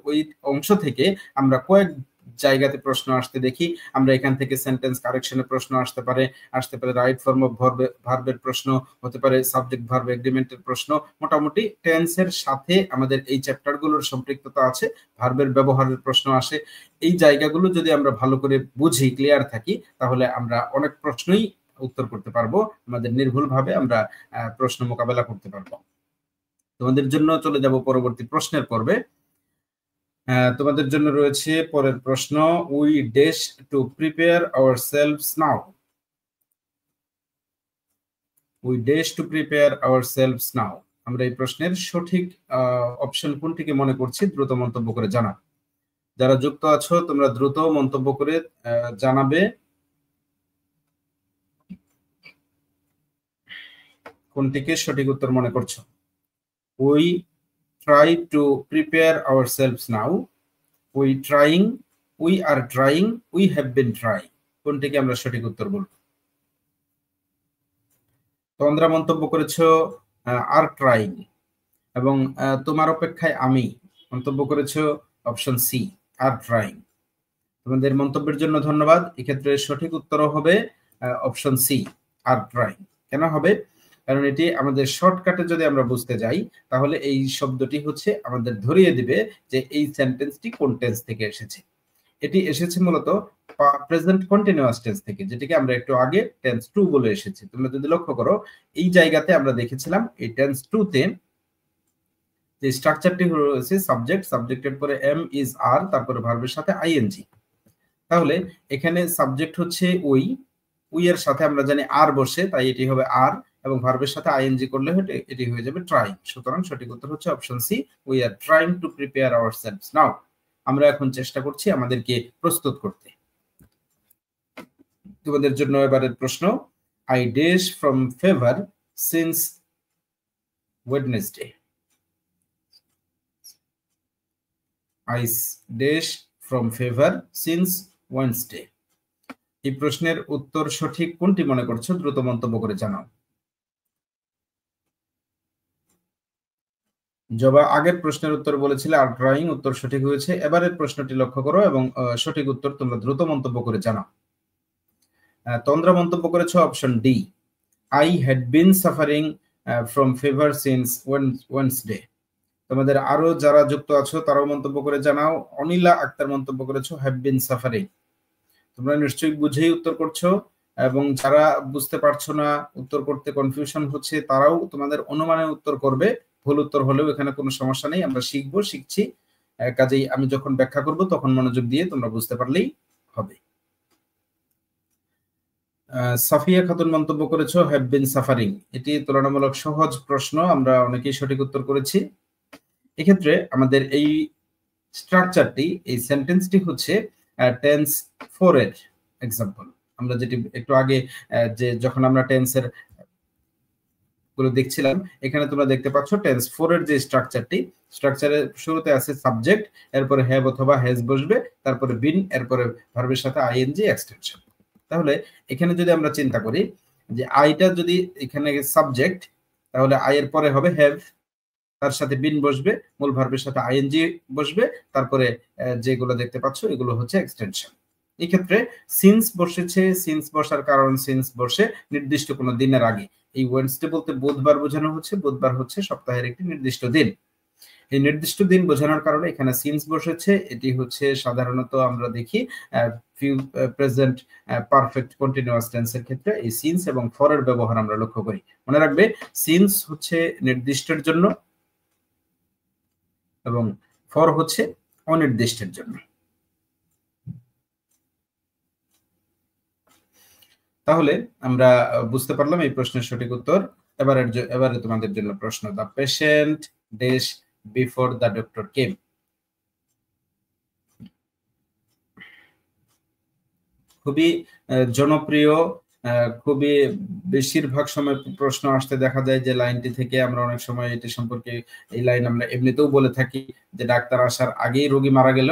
ওই অংশ থেকে আমরা কয়েক জায়গাতে প্রশ্ন আসতে দেখি। আমরা এখান থেকে সেন্টেন্স কারেকশনের প্রশ্ন আসতে পারে রাইট ফর্ম অফ ভার্বের প্রশ্ন হতে পারে, সাবজেক্ট ভার্ব এগ্রিমেন্টের প্রশ্ন। মোটামুটি টেন্সের সাথে আমাদের এই চ্যাপ্টারগুলোর সম্পৃক্ততা আছে, ভার্বের ব্যবহারের প্রশ্ন আসে। এই জায়গাগুলো যদি আমরা ভালো করে বুঝি, ক্লিয়ার থাকি, তাহলে আমরা অনেক প্রশ্নই উত্তর করতে পারবো, আমাদের নির্ভুলভাবে আমরা প্রশ্ন মোকাবেলা করতে পারবো। তোমাদের জন্য চলে যাব পরবর্তী প্রশ্নের পর্বে। তোমাদের জন্য রয়েছে পরের প্রশ্ন, we dash to prepare ourselves now. We dash to prepare ourselves now. আমরা এই প্রশ্নের সঠিক অপশন কোনটিকে মনে করছি দ্রুত মন্তব্য করে জানাও। যারা যুক্ত আছো তোমরা দ্রুত মন্তব্য করে জানাবে কোনটিকে সঠিক উত্তর মনে করছো। We try to prepare ourselves now, we trying, we are trying, we have been trying, কোনটিকে আমরা সঠিক উত্তর বলবো? তোমরা মন্তব্য করেছো আর ট্রাইং, এবং তোমার অপেক্ষায় আমি মন্তব্য করেছো অপশন সি আর ট্রাইং। তোমাদের মন্তব্যের জন্য ধন্যবাদ। এক্ষেত্রে সঠিক উত্তর হবে অপশন সি আর ট্রাইং। কেন হবে? কারণ এটি আমাদের শর্টকাটে যদি আমরা বুঝতে যাই, তাহলে এই শব্দটি হচ্ছে আমাদের ধরিয়ে দিবে যে এই সেন্টেন্সটি কোন টেন্স থেকে এসেছে। এটি এসেছে মূলত প্রেজেন্ট কন্টিনিউয়াস টেন্স থেকে, যেটাকে আমরা একটু আগে টেন্স 2 বলে এসেছি। তোমরা যদি লক্ষ্য করো, এই জায়গাতে আমরা দেখেছিলাম এই টেন্স 2 তে যে স্ট্রাকচারটি রয়েছে সাবজেক্টের পরে এম ইজ আর, তারপরে ভার্বের সাথে আইএনজি। তাহলে এখানে সাবজেক্ট হচ্ছে উই এর সাথে আমরা জানি আর বসে, তাই এটি হবে আর, এবং ভার্বের সাথে আইএনজি করলে এটি হয়ে যাবে ট্রাইং। সুতরাং সঠিক উত্তর হচ্ছে option C, we are trying to prepare ourselves now. আমরা এখন চেষ্টা করছি আমাদেরকে প্রস্তুত করতে। তোমাদের জন্য এবারের প্রশ্ন, I dash from fever since Wednesday. I dash from fever since Wednesday. এই প্রশ্নের উত্তর সঠিক কোনটি মনে করছো দ্রুত মন্তব্য করে জানাও। জবা আগের প্রশ্নের উত্তর বলেছিলে আর্ট ড্রয়িং, উত্তর সঠিক হয়েছে। এবারের প্রশ্নটি লক্ষ্য করো এবং সঠিক উত্তর তোমরা দ্রুত মন্তব্য করে জানাও। তন্দ্রা মন্তব্য করেছো option D, I had been suffering from fever since Wednesday. তোমাদের আরো যারা যুক্ত আছো তারাও মন্তব্য করে জানাও। অনিলা আক্তার মন্তব্য করেছো হ্যাভ বিন সাফারিং। তোমরা নিশ্চয়ই বুঝেই উত্তর করছো, এবং যারা বুঝতে পারছো না, উত্তর করতে কনফিউশন হচ্ছে, তারাও তোমাদের অনুমানে উত্তর করবে। ভুল উত্তর হলেও এখানে কোনো সমস্যা নেই, আমরা শিখছি। কাজেই আমি যখন ব্যাখ্যা করব তখন মনোযোগ দিয়ে তোমরা বুঝতে পারলেই হবে। সাফিয়া খাতুন মন্তব্য করেছো হ্যাভ বিন সাফারিং। এটি তুলনামূলক সহজ প্রশ্ন, আমরা অনেকেই সঠিক উত্তর করেছি। এক্ষেত্রে আমাদের এই স্ট্রাকচারটি, এই সেন্টেন্সটি হচ্ছে টেন্স 4 এর এক্সাম্পল। আমরা যেটি একটু আগে যে যখন আমরা টেন্সের গুলো দেখছিলাম, এখানে তোমরা দেখতে পাচ্ছ টেন্স 4 এর যে স্ট্রাকচারের শুরুতে আছে সাবজেক্ট, এরপরে হ্যাভ অথবা হ্যাজ বসবে, তারপরে বিন, এরপরে ভার্বের সাথে আইএনজি এক্সটেনশন। তাহলে এখানে যদি আমরা চিন্তা করি যে আইটা যদি এখানে সাবজেক্ট, তাহলে আই এর পরে হবে হ্যাভ, তার সাথে বিন বসবে, মূল ভার্বের সাথে আইএনজি বসবে, তারপরে যেগুলো দেখতে পাচ্ছ এগুলো হচ্ছে এক্সটেনশন। এই ক্ষেত্রে সিন্স বসেছে, সিন্স বসার কারণ সিন্স বসে নির্দিষ্ট কোনো দিনের আগে। এই ওয়েডনেসডে বলতে বুধবার বোঝানো হচ্ছে, বুধবার হচ্ছে সপ্তাহের একটি নির্দিষ্ট দিন। এই নির্দিষ্ট দিন বোঝানোর কারণে এখানে সিন্স বসেছে। এটি হচ্ছে সাধারণত আমরা দেখি প্রেজেন্ট পারফেক্ট কন্টিনিউয়াস টেন্সের ক্ষেত্রে এই সিন্স এবং ফর এর ব্যবহার আমরা লক্ষ্য করি। মনে রাখবে সিন্স হচ্ছে নির্দিষ্টের জন্য এবং ফর হচ্ছে অনির্দিষ্টের জন্য। তাহলে আমরা বুঝতে পারলাম এই প্রশ্নের সঠিক উত্তর। এবারে তোমাদের জন্য প্রশ্ন, the patient dash before the doctor came. খুবই জনপ্রিয়, খুবই বেশিরভাগ সময় প্রশ্ন আসতে দেখা যায় যে লাইনটি থেকে আমরা অনেক সময় এটি সম্পর্কে, এই লাইন আমরা এমনিতেও বলে থাকি যে ডাক্তার আসার আগেই রোগী মারা গেল।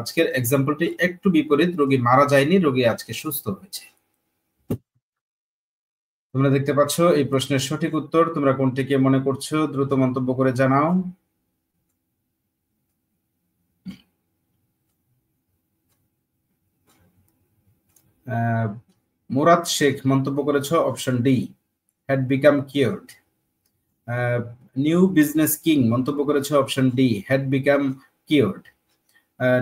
আজকের এক্সাম্পলটি একটু বিপরীত, রোগী মারা যায়নি, রোগী আজকে সুস্থ হয়েছে। তোমরা দেখতে পাচ্ছ এই প্রশ্নের সঠিক উত্তর তোমরা কোনটিকে মনে করছো দ্রুত মন্তব্য করে জানাও। মুরাদ শেখ মন্তব্য করেছো option D, had become cured. New business king মন্তব্য করেছো option D, had become cured.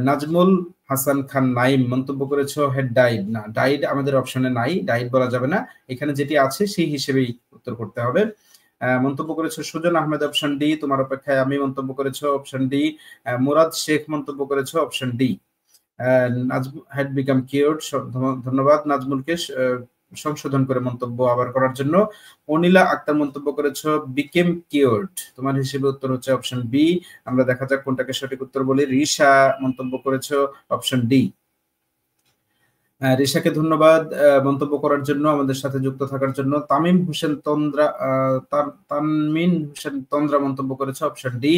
Nazmul Hasan Khan Naim মন্তব্য করেছো হ্যাড ডাইড। না, ডাইড আমাদের অপশনে নাই, ডাইড বলা যাবে না, এখানে যেটি আছে সেই হিসেবেই উত্তর করতে হবে। মন্তব্য করেছো সুজন আহমেদ অপশন ডি, তোমার অপেক্ষায় আমি মন্তব্য করেছো অপশন ডি। মুরাদ শেখ মন্তব্য করেছো অপশন ডি, হ্যাড বিকাম কিওরড। ধন্যবাদ নাজমুলকে সংশোধন করে মন্তব্য আবার করার জন্য। অনিলা আক্তার মন্তব্য করেছো বিকেম কিওরড, তোমার হিসেবে উত্তর হচ্ছে অপশন বি। আমরা দেখা যাক কোনটাকে সঠিক উত্তর বলি। রিশা মন্তব্য করেছো অপশন ডি। রিশাকে ধন্যবাদ মন্তব্য করার জন্য, আমাদের সাথে যুক্ত থাকার জন্য। তানমিন হোসেন তন্দ্রা মন্তব্য করেছে অপশন ডি।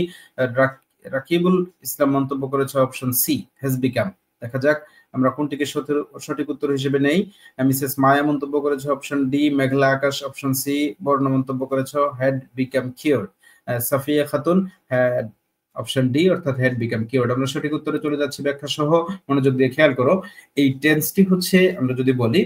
রাকিবুল ইসলাম মন্তব্য করেছে অপশন সি, হ্যাজ বিকাম। দেখা যাক আমরা কোনটিকে সঠিক উত্তর হিসেবে নেই। মিসেস মায়া মন্তব্য করেছে অপশন ডি। মেঘলা আকাশ অপশন সি। বর্ণ মন্তব্য করেছে had become cured. Safia Khatun option D অর্থাৎ হ্যাড বিকাম কিওরড। আমরা সঠিক উত্তরে চলে যাচ্ছি ব্যাখ্যা সহ, মনোযোগ দিয়ে খেয়াল করো। এই টেন্সটি হচ্ছে আমরা যদি বলি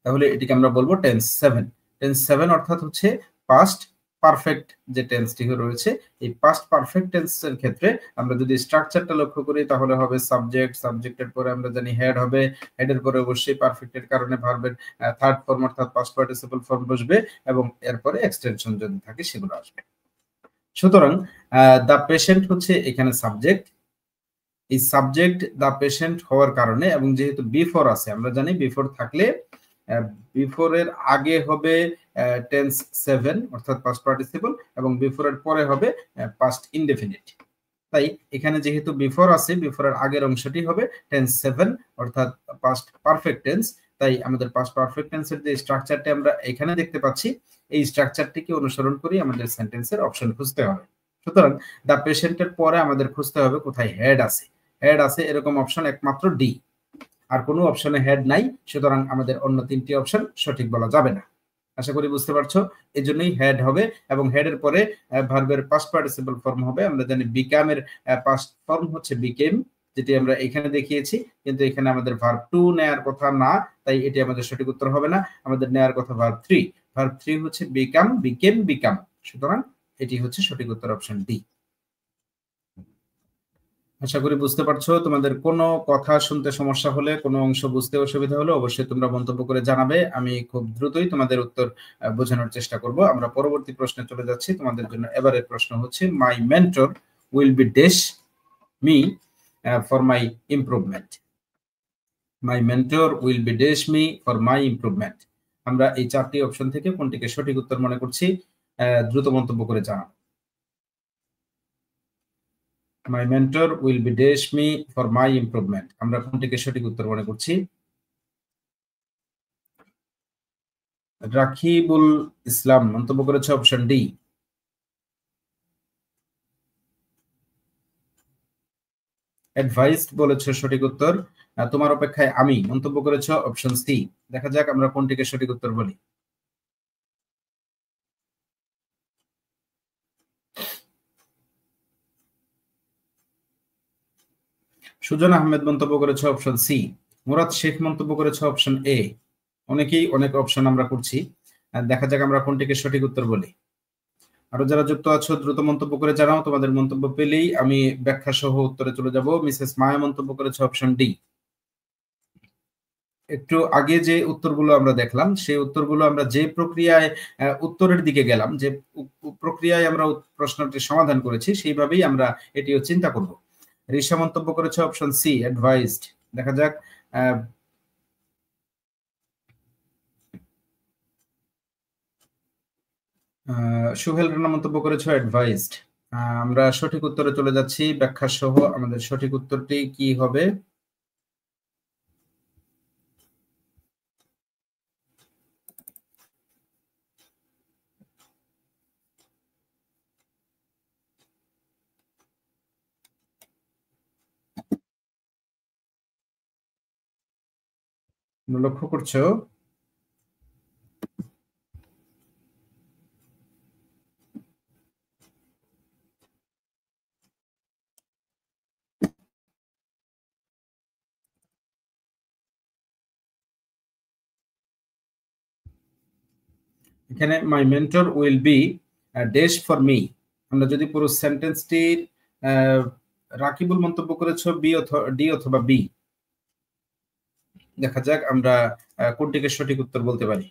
তাহলে এটিকে আমরা বলবো টেন্স 7। টেন্স 7 অর্থাৎ হচ্ছে পাস্ট পারফেক্ট যে টেন্সটি রয়েছে। এই পাস্ট পারফেক্ট টেন্সের ক্ষেত্রে আমরা যদি স্ট্রাকচারটা লক্ষ্য করি তাহলে হবে সাবজেক্ট, সাবজেক্টের পরে আমরা জানি হেড হবে, হেডের পরে অবশ্যই পারফেক্টের কারণে ভার্বের থার্ড ফর্ম অর্থাৎ পাস্ট পার্টিসিপল ফর্ম বসবে এবং এরপরে এক্সটেনশন যদি থাকে সেগুলো আসবে। সুতরাং দ্য পেশেন্ট হচ্ছে এখানে সাবজেক্ট। এই সাবজেক্ট দ্য পেশেন্ট হওয়ার কারণে এবং যেহেতু বিফোর আছে, আমরা জানি বিফোর থাকলে বিফোর এর আগে হবে টেন্স 7 অর্থাৎ পাস্ট পার্টিসিপল এবং বিফোর এর পরে হবে পাস্ট ইনডেফিনিট। তাই এখানে যেহেতু বিফোর আছে, বিফোরের আগের অংশটি হবে টেন্স 7 অর্থাৎ পাস্ট পারফেক্ট টেন্স। তাই আমাদের পাস্ট পারফেক্ট টেন্সের যে স্ট্রাকচারটি আমরা এখানে দেখতে পাচ্ছি, এই স্ট্রাকচারটিকে অনুসরণ করে আমাদের সেন্টেন্সের অপশন খুঁজতে হবে। সুতরাং দ্য পেশেন্টের পরে আমাদের খুঁজতে হবে কোথায় হেড আছে। হেড আছে এরকম অপশন একমাত্র ডি, আর কোনো অপশনে হেড নাই, সুতরাং আমাদের অন্য তিনটি অপশন সঠিক বলা যাবে না। আশা করি বুঝতে পারছো। এই জন্যই হেড হবে, এবং হেডের পরে ভার্বের পাস্ট পার্টিসিপল ফর্ম হবে। আমরা জানি বিকামের পাস্ট ফর্ম হচ্ছে বিকেম, যেটি আমরা এখানে দেখিয়েছি, কিন্তু এখানে আমাদের ভার্ব টু নেয়ার কথা না, তাই এটি আমাদের সঠিক উত্তর হবে না। আমাদের নেয়ার কথা ভার্ব থ্রি। ভার্ব থ্রি হচ্ছে বিকাম, বিকেম, বিকাম। সুতরাং এটি হচ্ছে সঠিক উত্তর, অপশন ডি। আশা করি বুঝতে পারছো। তোমাদের কোনো কথা শুনতে সমস্যা হলে, কোনো অংশ বুঝতে অসুবিধা হলে অবশ্যই তোমরা মন্তব্য করে জানাবে। আমি খুব দ্রুতই তোমাদের উত্তর বোঝানোর চেষ্টা করব। আমরা পরবর্তী প্রশ্নে চলে যাচ্ছি। তোমাদের জন্য এবারের প্রশ্ন হচ্ছে, মাই mentor will be dash me for my improvement. My mentor will be dash me for my improvement. আমরা এই চারটি অপশন থেকে কোনটিকে সঠিক উত্তর মনে করছি দ্রুত মন্তব্য করে জানাবো। My mentor will be dash me for my improvement. আমরা কোনটিকে সঠিক উত্তর মনে করছি? রাকিবুল ইসলাম মন্তব্য করেছে অপশন ডি। অ্যাডভাইসড বলেছে সঠিক উত্তর। তোমার অপেক্ষায় আমি মন্তব্য করেছে অপশন সি। দেখা যাক আমরা কোনটিকে সঠিক উত্তর বলি। সুজন আহমেদ মন্তব্য করেছে অপশন সি। মুরাদ শেখ মন্তব্য করেছে অপশন এ। অনেকেই অনেক অপশন আমরা করছি, দেখা যাক আমরা কোনটিকে সঠিক উত্তর বলি। আরো যারা যুক্ত আছো দ্রুত মন্তব্য করে জানাও। তোমাদের মন্তব্য পেলেই আমি ব্যাখ্যা সহ উত্তরে চলে যাব। মিসেস মায়া মন্তব্য করেছে অপশন ডি। একটু আগে যে উত্তরগুলো আমরা দেখলাম, সেই উত্তরগুলো আমরা যে প্রক্রিয়ায় উত্তরের দিকে গেলাম, যে প্রক্রিয়ায় আমরা প্রশ্নটি সমাধান করেছি, সেইভাবেই আমরা এটিও চিন্তা করব। ঋষা মন্তব্য করেছে অপশন সি, অ্যাডভাইসড। দেখা যাক সুহেল রানা মন্তব্য করেছে অ্যাডভাইসড। আমরা সঠিক উত্তরে চলে যাচ্ছি ব্যাখ্যা সহ। আমাদের সঠিক উত্তরটি কি হবে? লক্ষ্য করছো এখানে মাই mentor will be dash for me. আমরা যদি পুরো সেন্টেন্সটি, রাকিবুল মন্তব্য করেছো বি অথবা ডি অথবা বি। দেখা যাক আমরা কোনটিকে সঠিক উত্তর বলতে পারি।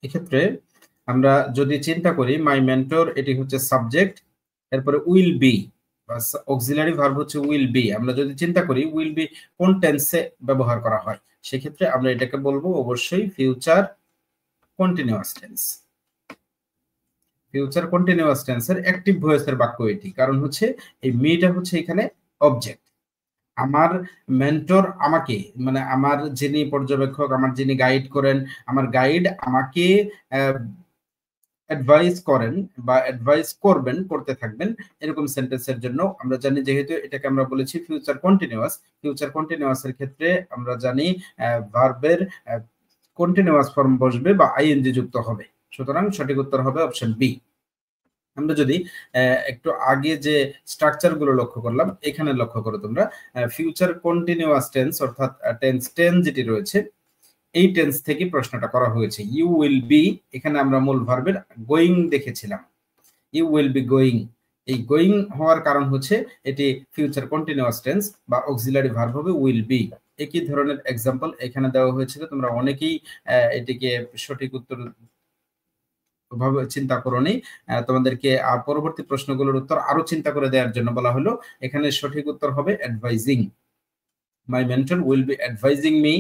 এক্ষেত্রে আমরা যদি চিন্তা করি, মাই মেন্টর এটি হচ্ছে সাবজেক্ট, এরপরে উইল বি বা অক্সিলারি ভার্ব হচ্ছে উইল বি। আমরা যদি চিন্তা করি উইল বি কোন টেন্সে ব্যবহার করা হয়, সেক্ষেত্রে আমরা এটাকে বলবো অবশ্যই future continuous tense. Future continuous টেন্সের অ্যাক্টিভ ভয়েসের বাক্য এটি, কারণ হচ্ছে এই মিটা হচ্ছে এখানে অবজেক্ট। আমার মেন্টর আমাকে, মানে আমার যিনি পর্যবেক্ষক, আমার যিনি গাইড করেন, আমার গাইড আমাকে অ্যাডভাইস করেন বা অ্যাডভাইস করবেন, করতে থাকবেন, এরকম সেন্টেন্সের জন্য আমরা জানি, যেহেতু এটাকে আমরা বলেছি ফিউচার কন্টিনিউয়াস, ফিউচার কন্টিনিউয়াসের ক্ষেত্রে আমরা জানি ভার্বের কন্টিনিউয়াস ফর্ম বসবে বা আইএনজি যুক্ত হবে। সুতরাং সঠিক উত্তর হবে অপশন বি। আমরা যদি একটু আগে যে স্ট্রাকচার গুলো লক্ষ্য করলাম, এখানে লক্ষ্য করো তোমরা, ফিউচার কন্টিনিউয়াস টেন্স অর্থাৎ টেন্স 10 যেটি রয়েছে, এই টেন্স থেকে প্রশ্নটা করা হয়েছে। ইউ উইল বি, এখানে আমরা মূল ভার্বের গোয়িং দেখেছিলাম। ইউ উইল বি গোয়িং, এই গোয়িং হওয়ার কারণ হচ্ছে এটি ফিউচার কন্টিনিউয়াস টেন্স বা অক্সিলারি ভার্ব হবে উইল বি। একই ধরনের এক্সাম্পল এখানে দেওয়া হয়েছিল। তোমরা অনেকেই এটিকে সঠিক উত্তর ভাবে চিন্তা করোনি। তোমাদেরকে পরবর্তী প্রশ্নগুলোর উত্তর আরো চিন্তা করে দেওয়ার জন্য বলা হলো। এখানে সঠিক উত্তর হবে advising. My mentor will be advising me.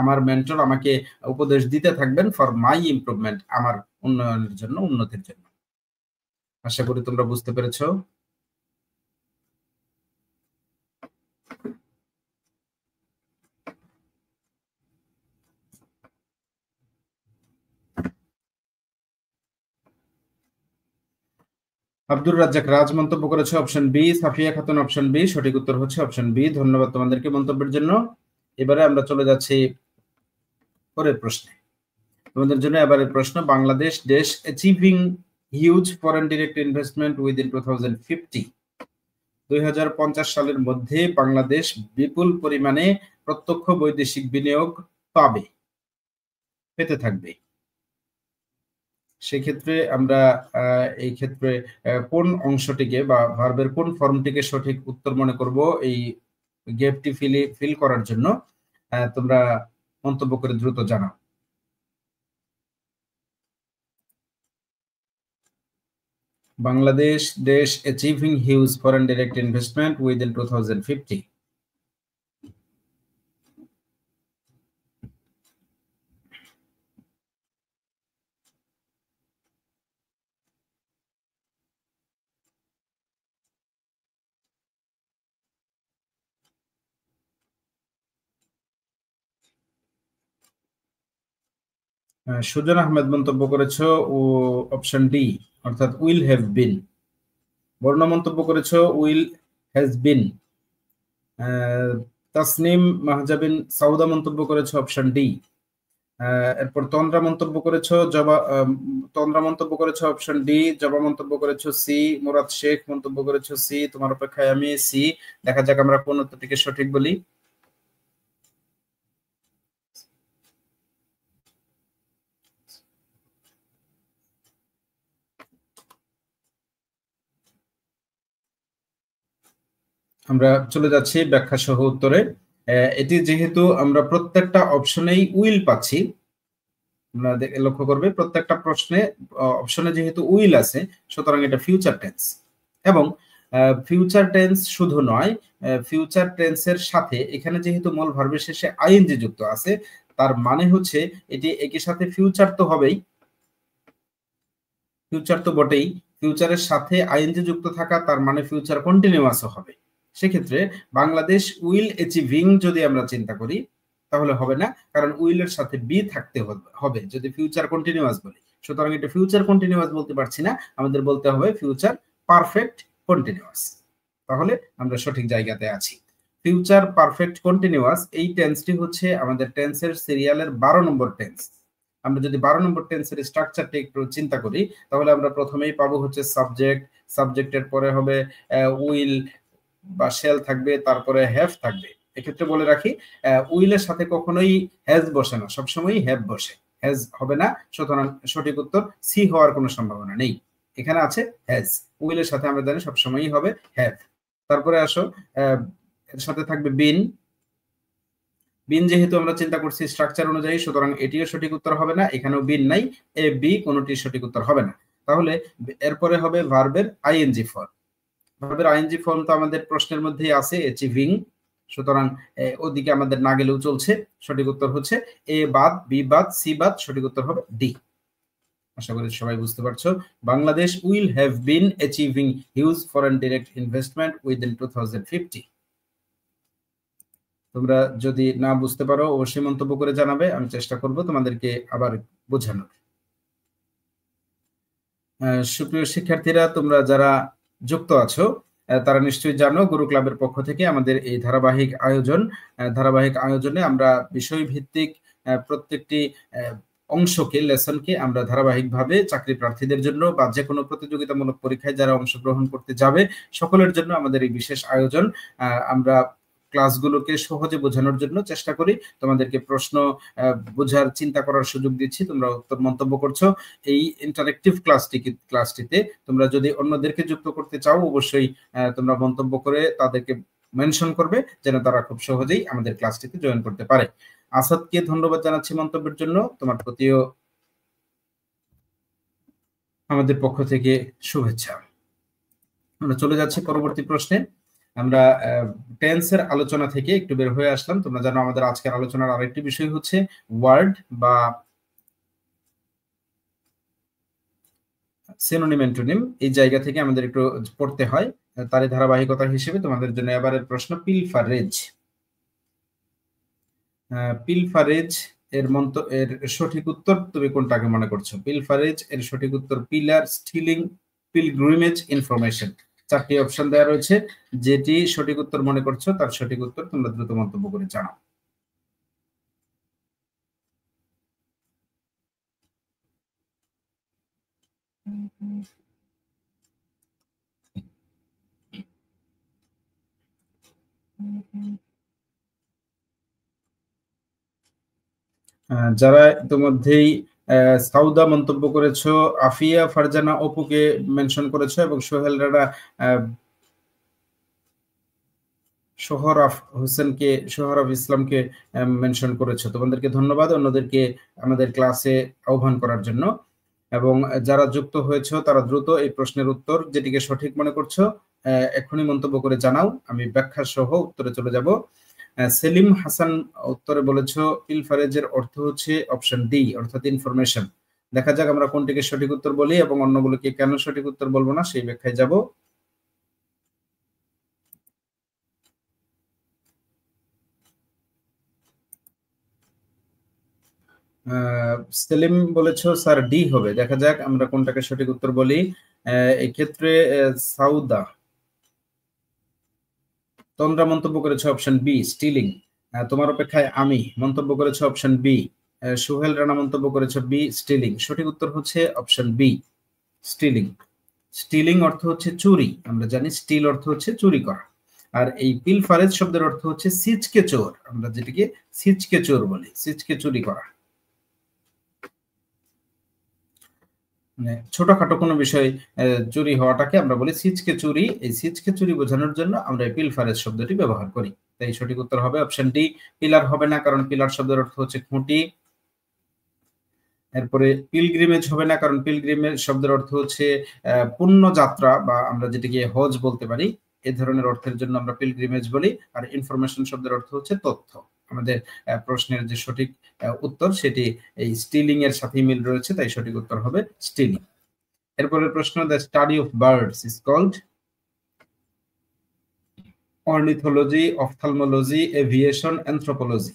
আমার মেন্টর আমাকে উপদেশ দিতে থাকবেন ফর মাই ইমপ্রুভমেন্ট, আমার উন্নয়নের জন্য, উন্নতির জন্য। আশা করি তোমরা বুঝতে পেরেছো। আব্দুর রাজ্জাক রাজ মন্তব্য করেছে option B, Safia Khatun option B, সঠিক উত্তর হচ্ছে অপশন বি। ধন্যবাদ তোমাদেরকে মন্তব্যের জন্য। এবারে আমরা চলে যাচ্ছি পরের প্রশ্নে। তোমাদের জন্য এবারের প্রশ্ন, বাংলাদেশ দেশ achieving huge foreign direct investment within 2050। 2050 সালের মধ্যে বাংলাদেশ বিপুল পরিমাণে প্রত্যক্ষ বৈদেশিক বিনিয়োগ পেতে থাকবে। সেক্ষেত্রে আমরা এই ক্ষেত্রে কোন অংশটিকে বা ভার্বের কোন ফর্মটিকে সঠিক উত্তর মনে করব এই গ্যাপটি ফিল করার জন্য তোমরা মন্তব্য করে দ্রুত জানাও। বাংলাদেশ দেশ achieving huge foreign direct investment within 2050। Sujan Ahmed মন্তব্য করেছো ও অপশন ডি অর্থাৎ উইল হ্যাভ বিন। বর্ণ মন্তব্য করেছো will has been. Tasnim Mahjabin Sauda মন্তব্য করেছো অপশন ডি। এরপর তন্দ্রা মন্তব্য করেছো অপশন ডি। জবা মন্তব্য করেছো সি। মুরাদ শেখ মন্তব্য করেছো সি। তোমার অপেক্ষায় আমি সি। দেখা যাক আমরা কোন উত্তরটিকে সঠিক বলি। আমরা চলে যাচ্ছি ব্যাখ্যা সহ উত্তরে। এটি যেহেতু আমরা প্রত্যেকটা অপশনেই উইল পাচ্ছি, আমরা লক্ষ্য করবে প্রত্যেকটা প্রশ্নে অপশনে যেহেতু উইল আছে, সুতরাং এটা ফিউচার টেন্স। এবং ফিউচার টেন্স শুধু নয়, ফিউচার টেন্সের সাথে এখানে যেহেতু মূল ভার্বের শেষে আইএনজি যুক্ত আছে, তার মানে হচ্ছে এটি একই সাথে ফিউচার তো হবেই, ফিউচার তো বটেই, ফিউচারের সাথে আইএনজি যুক্ত থাকা তার মানে ফিউচার কন্টিনিউয়াসও হবে। সেক্ষেত্রে বাংলাদেশ উইল অ্যাচিভিং যদি আমরা চিন্তা করি তাহলে হবে না, কারণ উইলের সাথে বি থাকতে হবে যদি ফিউচার কন্টিনিউয়াস বলি। সুতরাং এটা ফিউচার কন্টিনিউয়াস বলতে পারছি না, আমাদের বলতে হবে ফিউচার পারফেক্ট কন্টিনিউয়াস। তাহলে আমরা সঠিক জায়গাতে আছি। ফিউচার পারফেক্ট কন্টিনিউয়াস এই টেন্সটি হচ্ছে আমাদের টেন্সের সিরিয়ালের 12 নম্বর টেন্স। আমরা যদি 12 নম্বর টেন্সের স্ট্রাকচারটা একটু চিন্তা করি তাহলে আমরা প্রথমেই পাবো হচ্ছে সাবজেক্ট, সাবজেক্টের পরে হবে উইল বা শেল থাকবে, তারপরে হ্যাভ থাকবে। এক্ষেত্রে বলে রাখি উইলের সাথে কখনোই হ্যাজ বসে না, সবসময় হ্যাভ বসে, হ্যাজ হবে না। সুতরাং সঠিক উত্তর সি হওয়ার কোনো সম্ভাবনা নেই। এখানে আছে হ্যাজ, উইলের সাথে আমরা জানি সবসময়ই হবে হ্যাভ। তারপরে আসো এর সাথে থাকবে বিন। বিন যেহেতু আমরা চিন্তা করছি স্ট্রাকচার অনুযায়ী, সুতরাং এটিও সঠিক উত্তর হবে না, এখানেও বিন নাই, এ বি কোনোটি সঠিক উত্তর হবে না। তাহলে এরপরে হবে ভার্বের আইএনজি ফর্ম। ভার্বের আইএনজি ফর্ম তো আমাদের প্রশ্নের মধ্যেই আছে অ্যাচিভিং, সুতরাং ওদিকে আমাদের না গেলেও চলছে। সঠিক উত্তর হচ্ছে এ বাদ, বি বাদ, সি বাদ, সঠিক উত্তর হবে ডি। আশা করি সবাই বুঝতে পারছো। Bangladesh will have bin achieving huge foreign direct investment within 2050। তোমরা যদি না বুঝতে পারো অবশ্যই মন্তব্য করে জানাবে, আমি চেষ্টা করব তোমাদেরকে আবার বোঝানোর। সুপ্রিয় শিক্ষার্থীরা, তোমরা যারা যুক্ত আছো তারা নিশ্চয়ই জানো গুরু ক্লাবের পক্ষ থেকে আমাদের এই ধারাবাহিক আয়োজনে আমরা বিষয় ভিত্তিক প্রত্যেকটি অংশকে, লেসনকে আমরা ধারাবাহিকভাবে চাকরি প্রার্থীদের জন্য বা যে কোনো প্রতিযোগিতামূলক পরীক্ষায় যারা অংশগ্রহণ করতে যাবে সকলের জন্য আমাদের এই বিশেষ আয়োজন। আমরা ক্লাসগুলোকে সহজে বোঝানোর জন্য চেষ্টা করি, তোমাদেরকে প্রশ্ন বোঝার, চিন্তা করার সুযোগ দিচ্ছি, তোমরা উত্তর মন্তব্য করছো। এই ইন্টারেক্টিভ ক্লাসটিতে তোমরা যদি অন্যদেরকে যুক্ত করতে চাও অবশ্যই তোমরা মন্তব্য করে তাদেরকে মেনশন করবে যেন তারা খুব সহজেই আমাদের ক্লাসটিতে জয়েন করতে পারে। আসাদকে ধন্যবাদ জানাচ্ছি মন্তব্যের জন্য, তোমার প্রতিও আমাদের পক্ষ থেকে শুভেচ্ছা। আমরা চলে যাচ্ছি পরবর্তী প্রশ্নে। আমরা টেন্সের আলোচনা থেকে একটু বের হয়ে আসলাম। তোমরা জানো আমাদের আজকের আলোচনার আরেকটি বিষয় হচ্ছে ওয়ার্ড বা সিনোনিম অ্যান্টোনিম। এই জায়গা থেকে আমাদের একটু পড়তে হয়, তারই ধারাবাহিকতা হিসেবে তোমাদের জন্য এবারের প্রশ্ন পিলফারেজ। পিলফারেজ এর সঠিক উত্তর তুমি কোনটাকে মনে করছো? পিলফারেজ এর সঠিক উত্তর পিলার, স্টিলিং, পিলগ্রিমেজ, ইনফরমেশন। 4টি অপশন দেওয়া রয়েছে, যেটি সঠিক উত্তর মনে করছো তার সঠিক উত্তর তোমরা দ্রুত মন্তব্য করে জানাও। যারা ইতিমধ্যেই সাউদা মন্তব্য করেছো, আফিয়া ফারজানা অপুকে মেনশন করেছো এবং সোহেল রানা সোহরাফ ইসলামকে মেনশন করেছো। তোমাদেরকে ধন্যবাদ অন্যদেরকে আমাদের ক্লাসে আহ্বান করার জন্য। এবং যারা যুক্ত হয়েছে তারা দ্রুত এই প্রশ্নের উত্তর যেটিকে সঠিক মনে করছো এখনই মন্তব্য করে জানাও, আমি ব্যাখ্যা সহ উত্তরে চলে যাব। সেলিম হাসান উত্তরে বলেছো পিলফারেজের অর্থ হচ্ছে অপশন ডি, অর্থাৎ ইনফরমেশন। দেখা যাক আমরা কোনটিকে সঠিক উত্তর বলি এবং অন্যগুলোকে কেন সঠিক উত্তর বলবো না সেই ব্যাখ্যায় যাব। সেলিম বলেছো স্যার ডি হবে, দেখা যাক আমরা কোনটাকে সঠিক উত্তর বলি। এই ক্ষেত্রে সাউদা তন্দ্রা মন্তব্য করেছে অপশন বি, স্টিলিং। তোমার অপেক্ষায় আমি মন্তব্য করেছে অপশন বি। সোহেল রানা মন্তব্য করেছে বি, স্টিলিং। সঠিক উত্তর হচ্ছে অপশন বি, স্টিলিং। স্টিলিং অর্থ হচ্ছে চুরি, আমরা জানি স্টিল অর্থ হচ্ছে চুরি করা। আর এই পিলফারেজ শব্দের অর্থ হচ্ছে সিচকে চোর, আমরা যেটিকে সিচকে চোর বলি, সিচকে চুরি করা। মানে ছোটখাটো কোনো বিষয় চুরি হওয়াটাকে আমরা বলি সিচকে চুরি। এই সিচকে চুরি বোঝানোর জন্য আমরা এই পিলফারেজ শব্দটি ব্যবহার করি। তাই সঠিক উত্তর হবে অপশন ডি। পিলার হবে না, কারণ পিলার শব্দের অর্থ হচ্ছে খুঁটি। এরপরে পিলগ্রিমেজ হবে না, কারণ পিলগ্রিমেজ শব্দের অর্থ হচ্ছে পুণ্য যাত্রা, বা আমরা যেটিকে হজ বলতে পারি। এই ধরনের অর্থের জন্য আমরা পিলগ্রিমেজ বলি। আর ইনফরমেশন শব্দের অর্থ হচ্ছে তথ্য। আমাদের প্রশ্নের যে সঠিক উত্তর সেটি এই স্টিলিং এর সাথে মিল রয়েছে, তাই সঠিক উত্তর হবে স্টিলিং। এরপরের প্রশ্ন, the study of birds is called ornithology, ophthalmology, aviation, anthropology.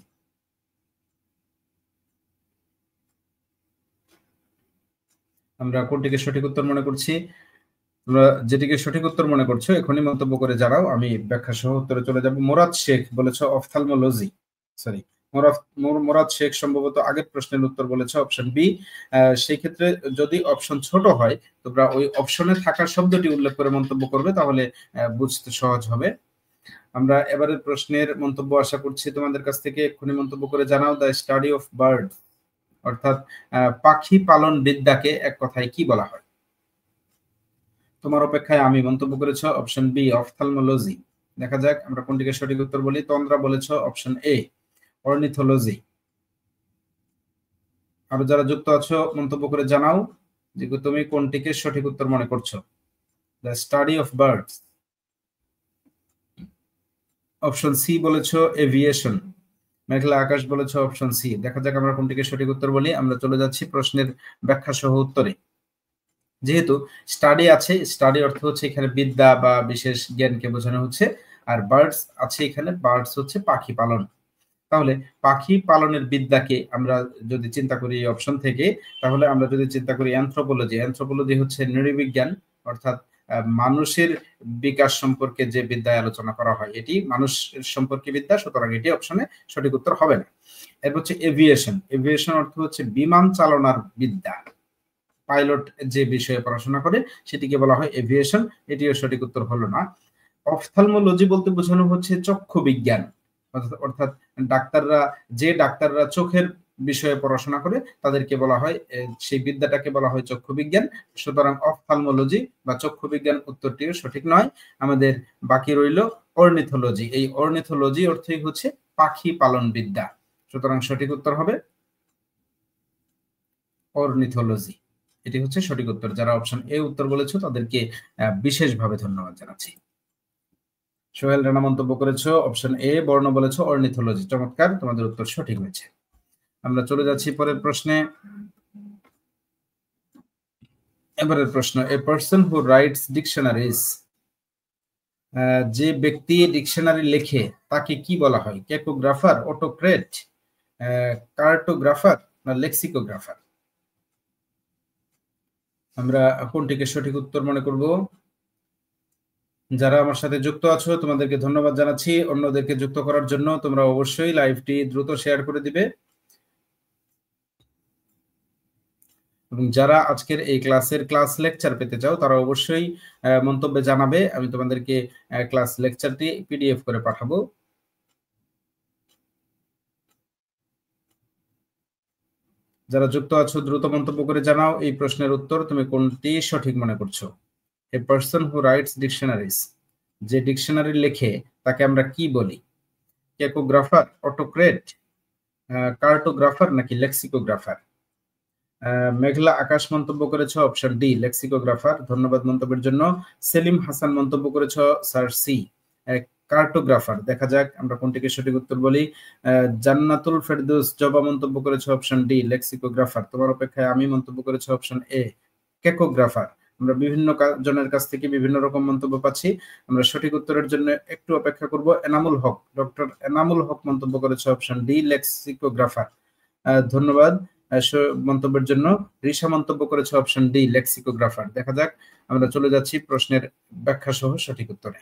আমরা কোনটিকে সঠিক উত্তর মনে করছি? তোমরা যেটিকে সঠিক উত্তর মনে করছো এখনই মন্তব্য করে জানাও, আমি ব্যাখ্যা সহ উত্তরে চলে যাব। মোরাদ শেখ বলেছো অফথালমোলজি, সরি মোরাদ শেখ সম্ভবত আগের প্রশ্নের উত্তর বলেছে অপশন বি। সেই ক্ষেত্রে যদি অপশন ছোট হয় তোমরা ওই অপশনে থাকা শব্দটি উল্লেখ করে মন্তব্য করবে, তাহলে বুঝতে সহজ হবে। আমরা এবারের প্রশ্নের মন্তব্য আশা করছি তোমাদের কাছ থেকে, এক্ষুনি মন্তব্য করে জানাও। দ্য স্টাডি অফ বার্ড অর্থাৎ পাখি পালন বিদ্যাকে এক কথায় কি বলা হয়? তোমার অপেক্ষায় আমি মন্তব্য করেছ অপশন বি, অফথালমোলজি। দেখা যাক আমরা কোনটিকে সঠিক উত্তর বলি। তন্দ্রা বলেছ অপশন এ, অর্নিথোলজি। আরো যারা যুক্ত আছো মন্তব্য করে জানাও যে তুমি কোনটিকে সঠিক উত্তর মনে করছো। The study of birds. Option C বলেছো এভিয়েশন। মেঘলা আকাশ বলেছো অপশন সি। দেখা যাক আমরা কোনটিকে সঠিক উত্তর বলি। আমরা চলে যাচ্ছি প্রশ্নের ব্যাখ্যা সহ উত্তরে। যেহেতু স্টাডি আছে, স্টাডি অর্থ হচ্ছে এখানে বিদ্যা বা বিশেষ জ্ঞানকে বোঝানো হচ্ছে। আর বার্ডস আছে এখানে, বার্ডস হচ্ছে পাখি পালন। তাহলে পাখি পালনের বিদ্যাকে আমরা যদি চিন্তা করি এই অপশন থেকে, তাহলে আমরা যদি চিন্তা করি অ্যানথ্রোপোলজি, অ্যানথ্রোপোলজি হচ্ছে নৃবিজ্ঞান, অর্থাৎ মানুষের বিকাশ সম্পর্কে যে বিদ্যায় আলোচনা করা হয় এটি মানুষ সম্পর্কে বিদ্যা, সুতরাং এটি অপশনে সঠিক উত্তর হবে না। এরপর হচ্ছে এভিয়েশন। এভিয়েশন অর্থ হচ্ছে বিমান চালনার বিদ্যা, পাইলট যে বিষয়ে পড়াশোনা করে সেটিকে বলা হয় এভিয়েশন, এটিও সঠিক উত্তর হলো না। অফথালমোলজি বলতে বোঝানো হচ্ছে চক্ষু বিজ্ঞান, অর্থাৎ ডাক্তাররা চোখের বিষয়ে পড়াশোনা করে তাদেরকে বলা হয়, সেই বিদ্যাটাকে বলা হয় চক্ষু বিজ্ঞান। সুতরাং অফথালমোলজি বা চক্ষু বিজ্ঞান উত্তরটিও সঠিক নয়। আমাদের বাকি রইল অর্নিথোলজি। এই অর্নিথোলজি অর্থই হচ্ছে পাখি পালন বিদ্যা, সুতরাং সঠিক উত্তর হবে অর্নিথোলজি। এটি হচ্ছে সঠিক উত্তর। যারা অপশন এ উত্তর বলেছো তাদেরকে বিশেষভাবে ধন্যবাদ জানাচ্ছি। সোহেল রানা মন্তব্য করেছো অপশন এ, বর্ণ বলেছো অর্নিথোলজি। চমৎকার, তোমাদের উত্তর সঠিক হয়েছে। আমরা চলে যাচ্ছি পরের প্রশ্নে। এবারের প্রশ্ন, a person who writes dictionaries, যে ব্যক্তি ডিকশনারি লেখে তাকে কি বলা হয়? ক্যাকোগ্রাফার, অটোক্রেট, কার্টোগ্রাফার না লেক্সিকোগ্রাফার? আমরা কোনটিকে সঠিক উত্তর মনে করব? যারা আমার সাথে যুক্ত আছো তোমাদেরকে ধন্যবাদ জানাচ্ছি। অন্যদেরকে যুক্ত করার জন্য তোমরা অবশ্যই লাইভটি দ্রুত শেয়ার করে দিবে, এবং যারা আজকের এই ক্লাস লেকচার পেতে চাও তারা অবশ্যই মন্তব্যে জানাবে। আমি তোমাদেরকে ক্লাস লেকচারটি পিডিএফ করে পাঠাবো। যারা যুক্ত আছো দ্রুত মন্তব্য করে জানাও এই প্রশ্নের উত্তর তুমি কোনটি সঠিক মনে করছো। A person who writes dictionaries, যে ডিকশনারি লেখে তাকে আমরা কি বলি? ক্যাকোগ্রাফার, অটোক্রেট, কার্টোগ্রাফার নাকি লেক্সিকোগ্রাফার? মেঘলা আকাশ মন্তব্য করেছো অপশন ডি, লেক্সিকোগ্রাফার। ধন্যবাদ মন্তব্যের জন্য। সেলিম হাসান মন্তব্য করেছো স্যার সি, কার্টোগ্রাফার। দেখা যাক আমরা কোনটিকে সঠিক উত্তর বলি। জান্নাতুল ফেরদৌস জবা মন্তব্য করেছো অপশন ডি, লেক্সিকোগ্রাফার। তোমার অপেক্ষায় আমি মন্তব্য করেছো অপশন এ, ক্যাকোগ্রাফার। আমরা বিভিন্ন জনের কাছ থেকে বিভিন্ন রকম মন্তব্য পাচ্ছি। আমরা সঠিক উত্তরের জন্য একটু অপেক্ষা করব। এনামুল হক, ডক্টর এনামুল হক মন্তব্য করেছে অপশন ডি, লেক্সিকোগ্রাফার। ধন্যবাদ মন্তব্যের জন্য। রিসা মন্তব্য করেছে অপশন ডি, লেক্সিকোগ্রাফার। দেখা যাক, আমরা চলে যাচ্ছি প্রশ্নের ব্যাখ্যা সহ সঠিক উত্তরে।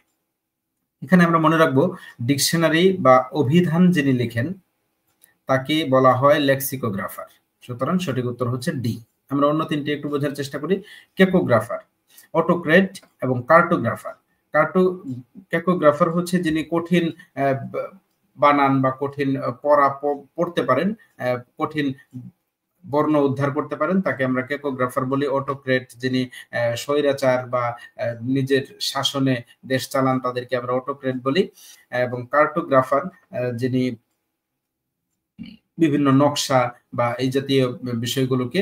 এখানে আমরা মনে রাখবো ডিকশনারি বা অভিধান যিনি লিখেন তাকে বলা হয় লেক্সিকোগ্রাফার। সুতরাং সঠিক উত্তর হচ্ছে ডি। আমরা অন্য তিনটি একটু বোঝার চেষ্টা করি। ক্যাকোগ্রাফার, অটোক্রেট এবং কার্টোগ্রাফার। ক্যাকোগ্রাফার হচ্ছে যিনি কঠিন বানান বা কঠিন পড়া পড়তে পারেন, কঠিন বর্ণ উদ্ধার করতে পারেন, তাকে আমরা ক্যাকোগ্রাফার বলি। অটোক্রেট যিনি স্বৈরাচার বা নিজের শাসনে দেশ চালান তাদেরকে আমরা অটোক্রেট বলি। এবং কার্টোগ্রাফার যিনি বিভিন্ন নকশা বা এই জাতীয় বিষয়গুলোকে,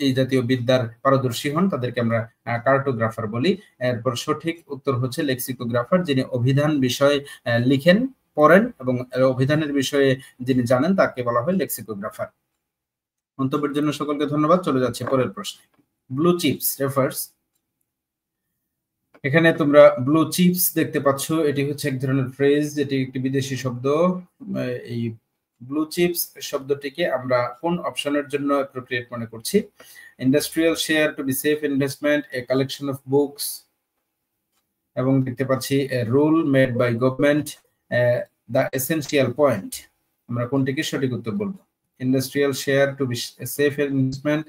এই জাতীয় বিদ্যার পারদর্শী হন, তাদেরকে আমরা কার্টোগ্রাফার বলি। এরপর সঠিক উত্তর হচ্ছে লেক্সিকোগ্রাফার, যিনি অভিধান বিষয় লিখেন, পড়েন এবং অভিধানের বিষয়ে যিনি জানেন তাকে বলা হয় লেক্সিকোগ্রাফার। মন্তব্যের জন্য সকলকে ধন্যবাদ। চলে যাচ্ছে পরের প্রশ্নে। ব্লু চিপস রেফার্স, এখানে তোমরা ব্লু চিপস দেখতে পাচ্ছ, এটি হচ্ছে এক ধরনের ফ্রেজ, এটি একটি বিদেশি শব্দ। এই ব্লু চিপস শব্দটিকে আমরা কোন অপশনের জন্য অ্যাপ্রোপ্রিয়েট মনে করছি? Industrial share to be safe investment, a collection of books, এবং দেখতে পাচ্ছি rule made by government, the essential point. আমরা কোনটিকে সঠিক উত্তর বলবো? Industrial share to be safe investment,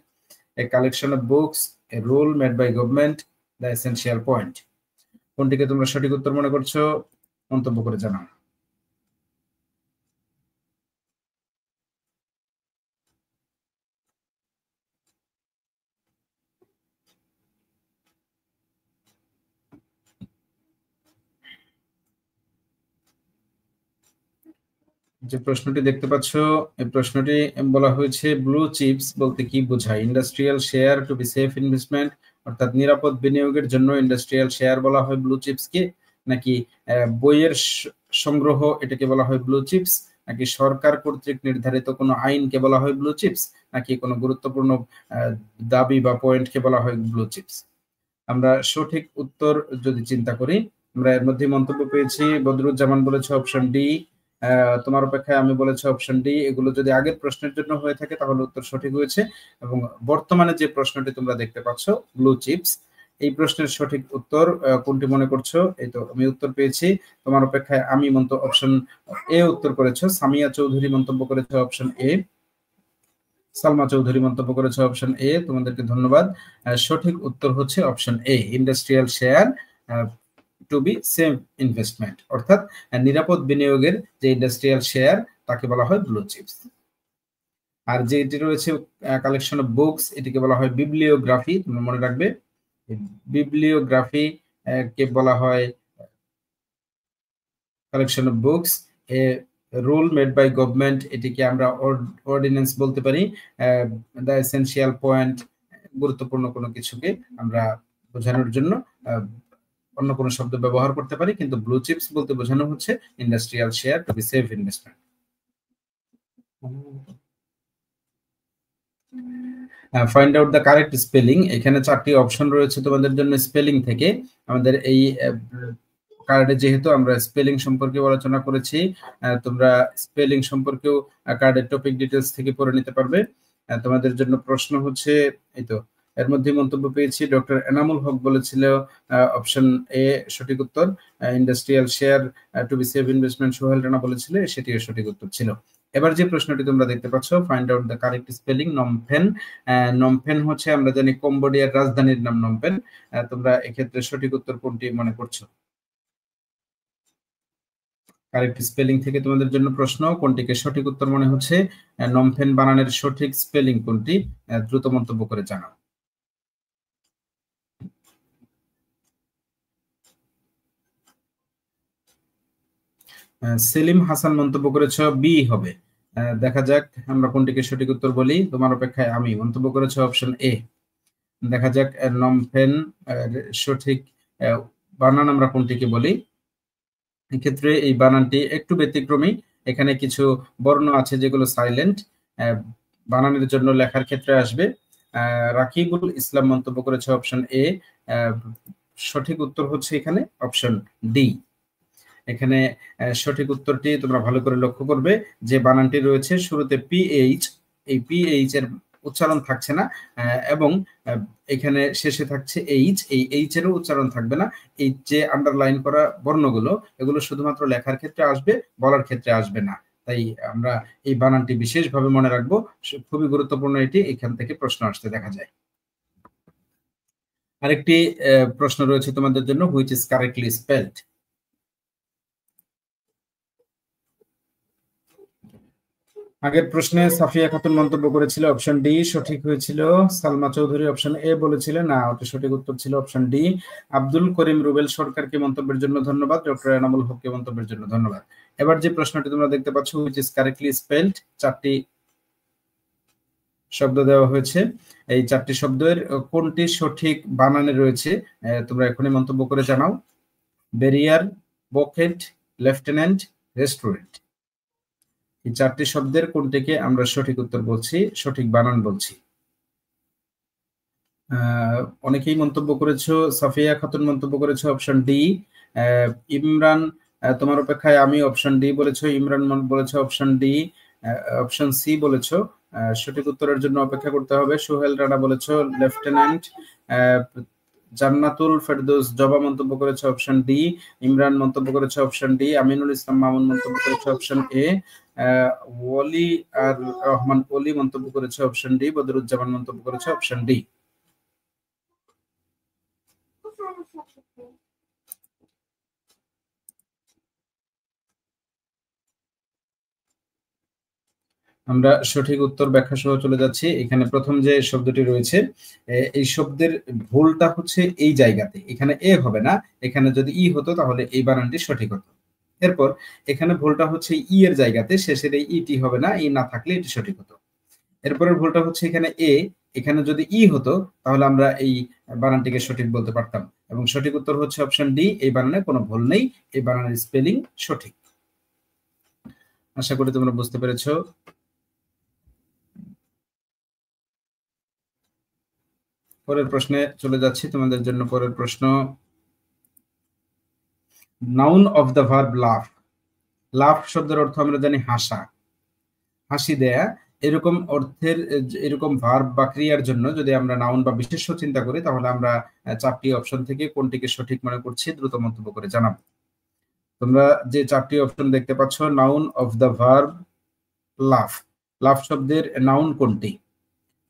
a collection of books, a rule made by government, the essential point. কোনটিকে তোমরা সঠিক উত্তর মনে করছো? মন্তব্য করে জানাও। যে প্রশ্নটি দেখতে পাচ্ছ, এই প্রশ্নটি বলা হয়েছে ব্লু চিপস বলতে কি বোঝায়? Industrial share to be safe investment, অর্থাৎ নিরাপদ বিনিয়োগের জন্য ইন্ডাস্ট্রিয়াল শেয়ার বলা হয় ব্লু চিপসকে, নাকি বইয়ের সংগ্রহ এটাকে বলা হয় ব্লু চিপস, নাকি সরকার কর্তৃক নির্ধারিত কোনো আইনকে বলা হয় ব্লু চিপস, নাকি কোনো গুরুত্বপূর্ণ দাবি বা পয়েন্টকে বলা হয় ব্লু চিপস? আমরা সঠিক উত্তর যদি চিন্তা করি, আমরা এর মধ্যে মন্তব্য পেয়েছি। বদরুজ্জামান বলেছে অপশন ডি, তোমার অপেক্ষায় আমি বলেছি অপশন ডি। এগুলো যদি আগের প্রশ্নের জন্য হয়ে থাকে তাহলে উত্তর সঠিক হয়েছে, এবং বর্তমানে যে প্রশ্নটি তোমরা দেখতে পাচ্ছ ব্লু চিপস, এই প্রশ্নের সঠিক উত্তর কোনটি মনে করছো? এই তো আমি উত্তর পেয়েছি। তোমার অপেক্ষায় আমি অপশন এ উত্তর করেছো। সামিয়া চৌধুরী মন্তব্য করেছে অপশন এ, সালমা চৌধুরী মন্তব্য করেছে অপশন এ। তোমাদেরকে ধন্যবাদ। সঠিক উত্তর হচ্ছে option A, industrial share to be safe investment, অর্থাৎ নিরাপদ বিনিয়োগের যে ইন্ডাস্ট্রিয়াল শেয়ার তাকে বলা হয় ব্লু চিপস। আর যেটি রয়েছে কালেকশন অফ বুকস, এটিকে বলা হয় বিবলিওগ্রাফি। তোমরা মনে রাখবে বিবলিওগ্রাফি কে বলা হয় collection of books. A rule made by government, এটিকে আমরা অর্ডিন্যান্স বলতে পারি। দ্য এসেনশিয়াল পয়েন্ট, গুরুত্বপূর্ণ কোনো কিছুকে আমরা বোঝানোর জন্য অন্য কোনো শব্দ ব্যবহার করতে পারি, কিন্তু ব্লু চিপস বলতে বোঝানো হচ্ছে industrial share to be safe investment. Find out the correct spelling, এখানে 4টি অপশন রয়েছে তোমাদের জন্য স্পেলিং থেকে। আমাদের এই কার্ডে যেহেতু আমরা স্পেলিং সম্পর্কে আলোচনা করেছি, তোমরা স্পেলিং সম্পর্কেও কার্ডের টপিক ডিটেলস থেকে পড়ে নিতে পারবে। তোমাদের জন্য প্রশ্ন হচ্ছে, এই তো এর মধ্যে মন্তব্য পেয়েছি, ডক্টর এনামুল হক বলেছিল অপশন এ সঠিক উত্তর, industrial share to be safe investment Sohel Rana বলেছিল, সেটিও সঠিক উত্তর ছিল। এবার যে প্রশ্নটি তোমরা দেখতে পাচ্ছ, find out the correct spelling নমফেন। নমফেন হচ্ছে আমরা জানি কম্বোডিয়ার রাজধানীর নাম নমফেন। তোমরা এক্ষেত্রে সঠিক উত্তর কোনটি মনে করছো? কারেক্ট স্পেলিং থেকে তোমাদের জন্য প্রশ্ন, কোনটিকে সঠিক উত্তর মনে হচ্ছে? নমফেন বানানের সঠিক স্পেলিং কোনটি? দ্রুত মন্তব্য করে জানাও। সেলিম হাসান মন্তব্য করেছ বি হবে। দেখা যাক আমরা কোনটিকে সঠিক উত্তর বলি, তোমার অপেক্ষায় আমি। মন্তব্য করেছ অপশন এ। দেখা যাক নমফেন সঠিক বানান আমরা কোনটিকে বলি। এক্ষেত্রে এই বানানটি একটু ব্যতিক্রমী, এখানে কিছু বর্ণ আছে যেগুলো সাইলেন্ট, বানানের জন্য লেখার ক্ষেত্রে আসবে। রাকিবুল ইসলাম মন্তব্য করেছে অপশন এ। সঠিক উত্তর হচ্ছে এখানে অপশন ডি। এখানে সঠিক উত্তরটি তোমরা ভালো করে লক্ষ্য করবে যে বানানটি রয়েছে শুরুতে পিএইচ, এই পিএইচ এর উচ্চারণ থাকছে না, এবং এখানে শেষে থাকছে এইচ, এই এইচ এরও উচ্চারণ থাকবে না। এই যে আন্ডারলাইন করা বর্ণগুলো, এগুলো শুধুমাত্র লেখার ক্ষেত্রে আসবে, বলার ক্ষেত্রে আসবে না। তাই আমরা এই বানানটি বিশেষভাবে মনে রাখবো, খুবই গুরুত্বপূর্ণ এটি, এখান থেকে প্রশ্ন আসতে দেখা যায়। আরেকটি প্রশ্ন রয়েছে তোমাদের জন্য, হুইচ ইজ কারেক্টলি স্পেলড। আগের প্রশ্নে সাফিয়া খাতুন মন্তব্য করেছিল অপশন ডি, সঠিক হয়েছিল। সালমা চৌধুরী অপশন এ বলেছিলেন, না, ওটা সঠিক উত্তর ছিল অপশন ডি। আব্দুল করিম রুবেল সরকারকে মন্তব্যের জন্য ধন্যবাদ, ডক্টর এনামুল হককে মন্তব্যের জন্য ধন্যবাদ। এবার যে প্রশ্নটি তোমরা দেখতে পাচ্ছ, হুইচ ইজ কারেক্টলি স্পেলড, 4টি শব্দ দেওয়া হয়েছে, এই 4টি শব্দের কোনটি সঠিক বানানে রয়েছে তোমরা এখনই মন্তব্য করে জানাও। ব্যারিয়ার, বকেট, লেফটেন্যান্ট, রেস্টুরেন্ট, এই 4টি শব্দের কোনটিকে আমরা সঠিক উত্তর বলছি, সঠিক বানান বলছি? অনেকেই মন্তব্য করেছো, সাফিয়া খাতুন মন্তব্য করেছো অপশন ডি। ইমরান, তোমার অপেক্ষায় আমি, অপশন ডি বলেছো। ইমরান বলেছো অপশন ডি। অপশন সি বলেছো, সঠিক উত্তরের জন্য অপেক্ষা করতে হবে। সোহেল রানা বলেছো লেফটেন্যান্ট। জান্নাতুল ফেরদৌস জবা মন্তব্য করেছে অপশন ডি। ইমরান মন্তব্য করেছে অপশন ডি। আমিনুল ইসলাম মামুন মন্তব্য করেছে অপশন এ। ওলি আর রহমান ওলি মন্তব্য করেছে অপশন ডি। বদরুজ্জামান মন্তব্য করেছে অপশন ডি। আমরা সঠিক উত্তর ব্যাখ্যা সহ চলে যাচ্ছি। এখানে প্রথম যে শব্দটি রয়েছে, এই শব্দের ভুলটা হচ্ছে এই জায়গাতে, এখানে এ হবে না, এখানে যদি ই হতো তাহলে এই বানানটি সঠিক হতো। এরপর এখানে ভুলটা হচ্ছে ই এর জায়গাতে, শেষের এই ইটি হবে না, ই না থাকলে এটি সঠিক হতো। এরপরের ভুলটা হচ্ছে এখানে এ, এখানে যদি ই হতো তাহলে আমরা এই বানানটিকে সঠিক বলতে পারতাম, এবং সঠিক উত্তর হচ্ছে অপশন ডি। এই বানানে কোনো ভুল নেই, এই বানানের স্পেলিং সঠিক। আশা করি তোমরা বুঝতে পেরেছো। পরের প্রশ্নে চলে যাচ্ছি তোমাদের জন্য। পরের প্রশ্ন, নাউন অফ দ্য ভার্ব লাফ। লাফ শব্দের অর্থ আমরা জানি হাসা, হাসি দেয়া। এরকম অর্থের এরকম ভার্ব বা ক্রিয়ার জন্য যদি আমরা নাউন বা বিশেষ্য চিন্তা করি, তাহলে আমরা 4টি অপশন থেকে কোনটিকে সঠিক মনে করছি দ্রুত মন্তব্য করে জানাবো। তোমরা যে 4টি অপশন দেখতে পাচ্ছ, নাউন অফ দ্য ভার্ব লাফ, লাফ শব্দের নাউন কোনটি?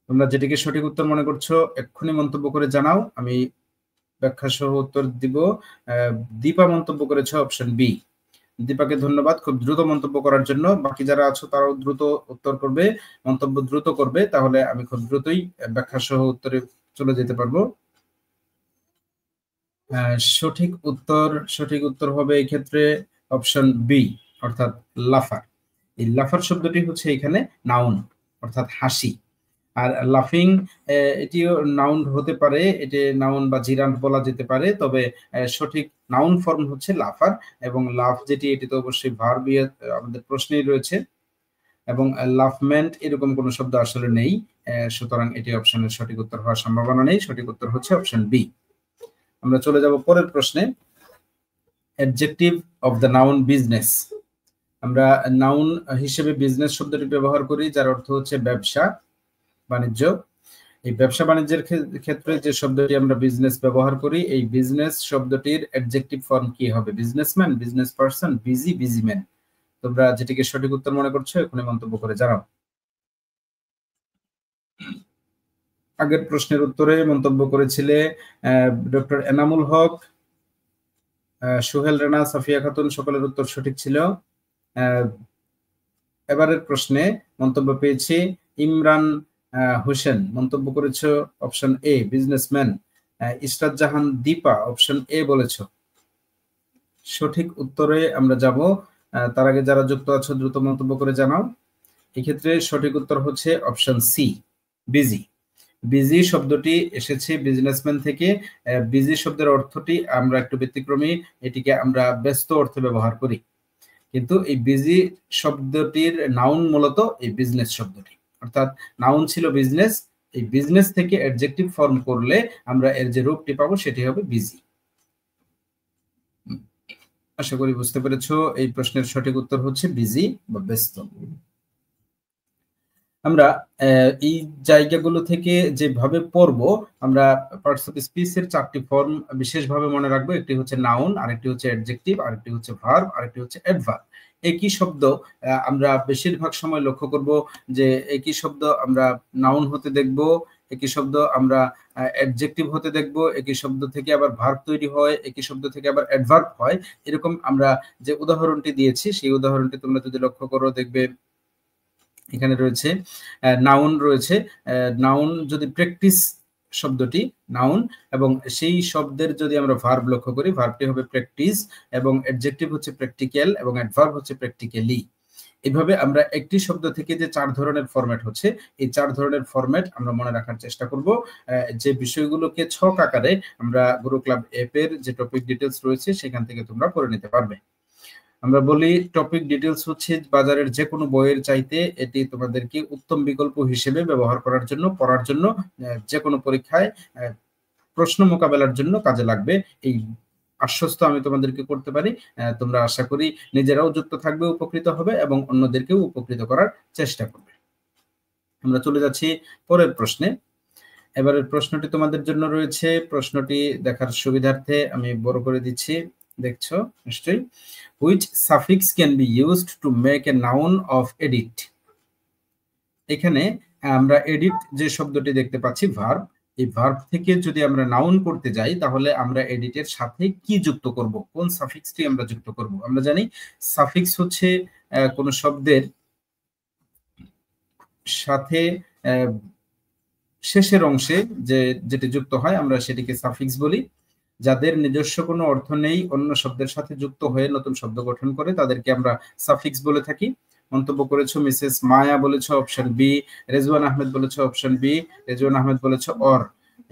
তোমরা যেটিকে সঠিক উত্তর মনে করছো এক্ষুনি মন্তব্য করে জানাও, আমি ব্যাখ্যা সহ উত্তর দিব। দীপা মন্তব্য করেছে অপশন বি। দীপাকে ধন্যবাদ খুব দ্রুত মন্তব্য করার জন্য। বাকি যারা আছো তারাও দ্রুত উত্তর করবে, মন্তব্য দ্রুত করবে, তাহলে আমি খুব দ্রুতই ব্যাখ্যা সহ উত্তরে চলে যেতে পারবো। সঠিক উত্তর হবে এই ক্ষেত্রে অপশন বি, অর্থাৎ লাফার। এই লাফার শব্দটি হচ্ছে এখানে নাউন, অর্থাৎ হাসি। আর লাফিং এটিও নাউন হতে পারে, এটি নাউন বা জিরান্ট বলা যেতে পারে, তবে সঠিক নাউন ফর্ম হচ্ছে লাফার, এবং লাফ যেটি এটি তো অবশ্যই ভার্ব আমাদের প্রশ্নেই রয়েছে, এবং লাফমেন্ট এরকম কোনো শব্দ আসলে নেই, সুতরাং এটি অপশনের সঠিক উত্তর হওয়ার সম্ভাবনা নেই। সঠিক উত্তর হচ্ছে অপশন বি। আমরা চলে যাব পরের প্রশ্নে। Adjective of the noun business. আমরা নাউন হিসেবে বিজনেস শব্দটি ব্যবহার করি, যার অর্থ হচ্ছে ব্যবসা বাণিজ্য। এই ব্যবসা বাণিজ্যের ক্ষেত্রে যে শব্দটি আমরা বিজনেস ব্যবহার করি, এই বিজনেস শব্দটির অ্যাডজেক্টিভ ফর্ম কি হবে? Businessman, business person, busy, busyman. তোমরা যেটিকে সঠিক উত্তর মনে করছো এখনই মন্তব্য করে জানাও। আগের প্রশ্নের উত্তরে মন্তব্য করেছিলে ডক্টর এনামুল হক, সোহেল রানা, সাফিয়া খাতুন, সকলের উত্তর সঠিক ছিল। এবারের প্রশ্নে মন্তব্য পেয়েছি ইমরান হোসেন, মন্তব্য করেছ option A businessman. Israt Jahan Dipa option A বলেছ। সঠিক উত্তরে আমরা যাব, তার আগে যারা যুক্ত আছো দ্রুত মন্তব্য করে জানাও। এক্ষেত্রে সঠিক উত্তর হচ্ছে অপশন সি বিজি। বিজি শব্দটি এসেছে বিজনেসম্যান থেকে। বিজি শব্দের অর্থটি আমরা একটু ব্যতিক্রমী, এটিকে আমরা ব্যস্ত অর্থে ব্যবহার করি, কিন্তু এই বিজি শব্দটির নাউন মূলত এই বিজনেস শব্দটি, অর্থাৎ নাউন ছিল বিজনেস, এই বিজনেস থেকে অ্যাডজেক্টিভ ফর্ম করলে আমরা এর যে রূপটি পাবো সেটি হবে বিজি। আশা করি বুঝতে পেরেছো, এই প্রশ্নের সঠিক উত্তর হচ্ছে বিজি বা ব্যস্ত। আমরা এই জায়গাগুলো থেকে যেভাবে পড়বো, আমরা পার্টস অফ স্পিচ এর 4টি ফর্ম বিশেষভাবে মনে রাখবো। একটি হচ্ছে নাউন, আরেকটি হচ্ছে অ্যাডজেক্টিভ, আরেকটি হচ্ছে ভার্ব, আরেকটি হচ্ছে অ্যাডভার্ব। একই শব্দ আমরা বেশিরভাগ সময় লক্ষ্য করব যে একই শব্দ আমরা নাউন হতে দেখব, একই শব্দ আমরা অ্যাডজেক্টিভ হতে দেখব, একই শব্দ থেকে আবার ভার্ব তৈরি হয়, একই শব্দ থেকে আবার অ্যাডভার্ব হয়। এরকম আমরা যে উদাহরণটি দিয়েছি সেই উদাহরণটি তোমরা যদি লক্ষ্য করো দেখবে এখানে রয়েছে নাউন রয়েছে। নাউন যদি প্র্যাকটিস শব্দটি নাউন, এবং সেই শব্দের যদি আমরা ভার্ব লক্ষ্য করি, ভার্বটি হবে প্র্যাকটিস, এবং অ্যাডজেক্টিভ হচ্ছে প্র্যাকটিক্যাল, এবং অ্যাডভার্ব হচ্ছে প্র্যাকটিক্যালি। এভাবে আমরা একটি শব্দ থেকে যে 4 ধরনের ফরম্যাট হচ্ছে, এই 4 ধরনের ফরম্যাট আমরা মনে রাখার চেষ্টা করব। যে বিষয়গুলোকে ছক আকারে আমরা গুরু ক্লাব অ্যাপের যে টপিক ডিটেলস রয়েছে সেখান থেকে তোমরা পড়ে নিতে পারবে। আমরা বলি টপিক ডিটেলস হচ্ছে বাজারের যে কোনো বইয়ের চাইতে এটি তোমাদেরকে উত্তম বিকল্প হিসেবে ব্যবহার করার জন্য, পড়ার জন্য, যে কোনো পরীক্ষায় প্রশ্ন মোকাবেলার জন্য কাজে লাগবে, এই আশ্বস্ত আমি তোমাদেরকে করতে পারি। তোমরা আশা করি নিজেরাও যুক্ত থাকবে, উপকৃত হবে, এবং অন্যদেরকেও উপকৃত করার চেষ্টা করবে। আমরা চলে যাচ্ছি পরের প্রশ্নে। এবারের প্রশ্নটি তোমাদের জন্য রয়েছে, প্রশ্নটি দেখার সুবিধার্থে আমি বড় করে দিচ্ছি, দেখছো নিশ্চয়ই। Which suffix can be used to make a noun of edit? এখানে আমরা এডিট যে শব্দটি দেখতে পাচ্ছি ভার্ব, এই ভার্ব থেকে যদি আমরা নাউন করতে যাই তাহলে আমরা এডিটের সাথে কি যুক্ত করব, কোন সাফিক্সটি আমরা যুক্ত করব? আমরা জানি সাফিক্স হচ্ছে কোন শব্দের সাথে শেষের অংশে যেটি যুক্ত হয় আমরা সেটিকে সাফিক্স বলি। যাদের নিজস্ব কোনো অর্থ নেই, অন্য শব্দের সাথে যুক্ত হয়ে নতুন শব্দ গঠন করে, তাদেরকে আমরা সাফিক্স বলে থাকি। মন্তব্য করেছো মিসেস মায়া, বলেছো অপশন বি। রেজওয়ান আহমেদ বলেছো অপশন বি। রেজওয়ান আহমেদ বলেছো অর।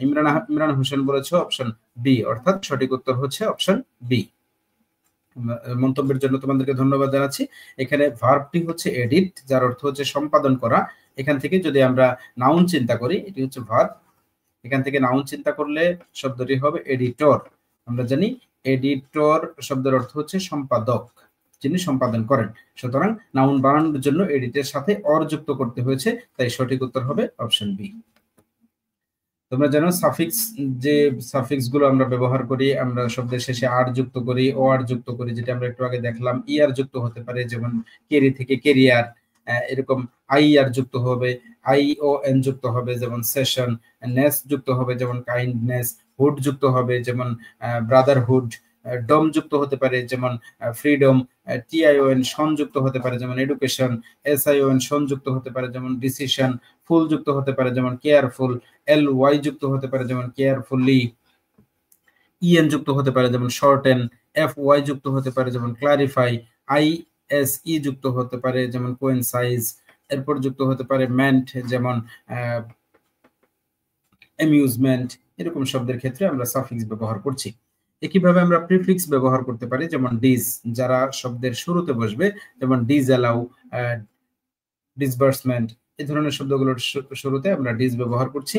ইমরান হোসেন বলেছো অপশন বি, অর্থাৎ সঠিক উত্তর হচ্ছে অপশন বি। মন্তব্যের জন্য তোমাদেরকে ধন্যবাদ জানাচ্ছি। এখানে ভার্বটি হচ্ছে এডিট, যার অর্থ হচ্ছে সম্পাদন করা। এখান থেকে যদি আমরা নাউন চিন্তা করি, এটি হচ্ছে ভার্ব, এখান থেকে নাউন চিন্তা করলে শব্দটি হবে এডিটর। আমরা জানি এডিটর শব্দের অর্থ হচ্ছে সম্পাদক, যিনি সম্পাদন করেন। সুতরাং নাউন বানানোর জন্য এডিটের সাথে অর যুক্ত করতে হয়েছে, তাই সঠিক উত্তর হবে অপশন বি। তোমরা জানো সাফিক্স, যে সাফিক্স গুলো আমরা ব্যবহার করি, আমরা শব্দের শেষে আর যুক্ত করি, ও আর যুক্ত করি, যেটা আমরা একটু আগে দেখলাম। ইয়ার যুক্ত হতে পারে, যেমন কেরি থেকে কেরিয়ার, এরকম আই আর যুক্ত হবে, আই ও এন যুক্ত হবে যেমন সেশন, নেস যুক্ত হবে যেমন কাইন্ডনেস, হুড যুক্ত হবে যেমন ব্রাদারহুড, ডম যুক্ত হতে পারে যেমন ফ্রিডম, টিআইওএন সংযুক্ত হতে পারে যেমন এডুকেশন, এসআইওএন সংযুক্ত হতে পারে যেমন ডিসিশন, ফুল যুক্ত হতে পারে যেমন কেয়ারফুল, এল ওয়াই যুক্ত হতে পারে যেমন কেয়ারফুলি, ইএন যুক্ত হতে পারে যেমন শর্টেন, এফ ওয়াই যুক্ত হতে পারে যেমন ক্লারিফাই, আই এস ই যুক্ত হতে পারে যেমন কোয়েনসাইজ, এরপর যুক্ত হতে পারে মেন্ট, যেমন অ্যামিউজমেন্ট, এরকম শব্দের ক্ষেত্রে আমরা সাফিক্স ব্যবহার করছি। একইভাবে আমরা প্রিফিক্স ব্যবহার করতে পারি, যেমন ডিজ, যারা শব্দের শুরুতে বসবে, যেমন ডিজ অ্যালাউ, ডিসবার্সমেন্ট, এই ধরনের শব্দগুলোর শুরুতে আমরা ডিজ ব্যবহার করছি।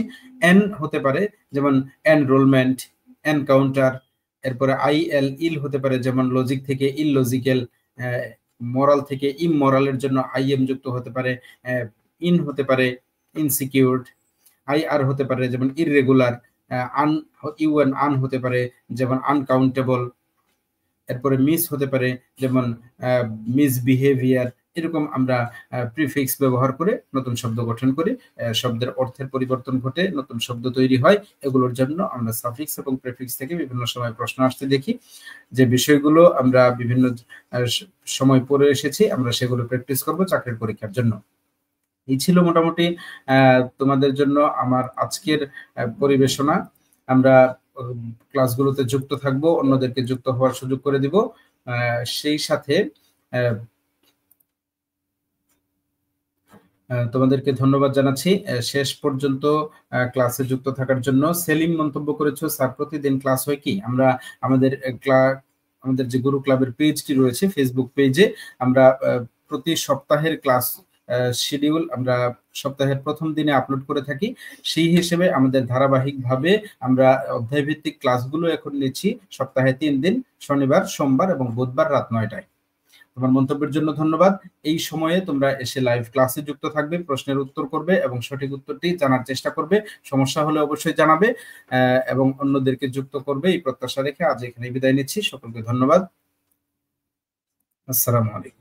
এন হতে পারে যেমন এনরোলমেন্ট, এনকাউন্টার। এরপরে আইএল, ইল হতে পারে যেমন লজিক থেকে ইললজিক্যাল, মরাল থেকে ইমমরালের জন্য আইএম যুক্ত হতে পারে। ইন হতে পারে ইনসিকিউরড। আইআর হতে পারে যেমন ইররেগুলার। আন, ইউএন আন হতে পারে যেমন আনকাউন্টেবল। এরপরে মিস হতে পারে যেমন মিসবিহেভিয়ার। এরকম আমরা প্রিফিক্স ব্যবহার করে নতুন শব্দ গঠন করি, শব্দের অর্থের পরিবর্তন ঘটে, নতুন শব্দ তৈরি হয়। এগুলোর জন্য আমরা সাফিক্স এবং প্রিফিক্স থেকে বিভিন্ন সময় প্রশ্ন আসতে দেখি। যে বিষয়গুলো আমরা বিভিন্ন সময় পড়ে এসেছি, আমরা সেগুলো প্র্যাকটিস করব চাকরির পরীক্ষার জন্য। এই ছিল মোটামুটি তোমাদের জন্য আমার আজকের পরিবেশনা। আমরা ক্লাসগুলোতে যুক্ত থাকব, অন্যদেরকে যুক্ত হওয়ার সুযোগ করে দিব। সেই সাথে তোমাদেরকে ধন্যবাদ জানাচ্ছি শেষ পর্যন্ত ক্লাসে যুক্ত থাকার জন্য। সেলিম মন্তব্য করেছো, স্যার প্রতিদিন ক্লাস হয় কি? আমরা আমাদের যে গুরু ক্লাবের পেজটি রয়েছে ফেসবুক পেজে, আমরা প্রতি সপ্তাহের ক্লাস শিডিউল আমরা সপ্তাহের প্রথম দিনে আপলোড করে থাকি। সেই হিসেবে আমাদের ধারাবাহিকভাবে আমরা অধ্যায়ভিত্তিক ক্লাসগুলো এখন নিচ্ছি সপ্তাহে 3 দিন, শনিবার, সোমবার এবং বুধবার রাত 9টায়। তোমার মন্তব্যের জন্য ধন্যবাদ। এই সময়ে তোমরা এসে লাইভ ক্লাসে যুক্ত থাকবে, প্রশ্নের উত্তর করবে এবং সঠিক উত্তরটি জানার চেষ্টা করবে। সমস্যা হলে অবশ্যই জানাবে এবং অন্যদেরকে যুক্ত করবে, এই প্রত্যাশা রেখে আজ এখানে বিদায় নিচ্ছি। সকলকে ধন্যবাদ। আসসালামু আলাইকুম।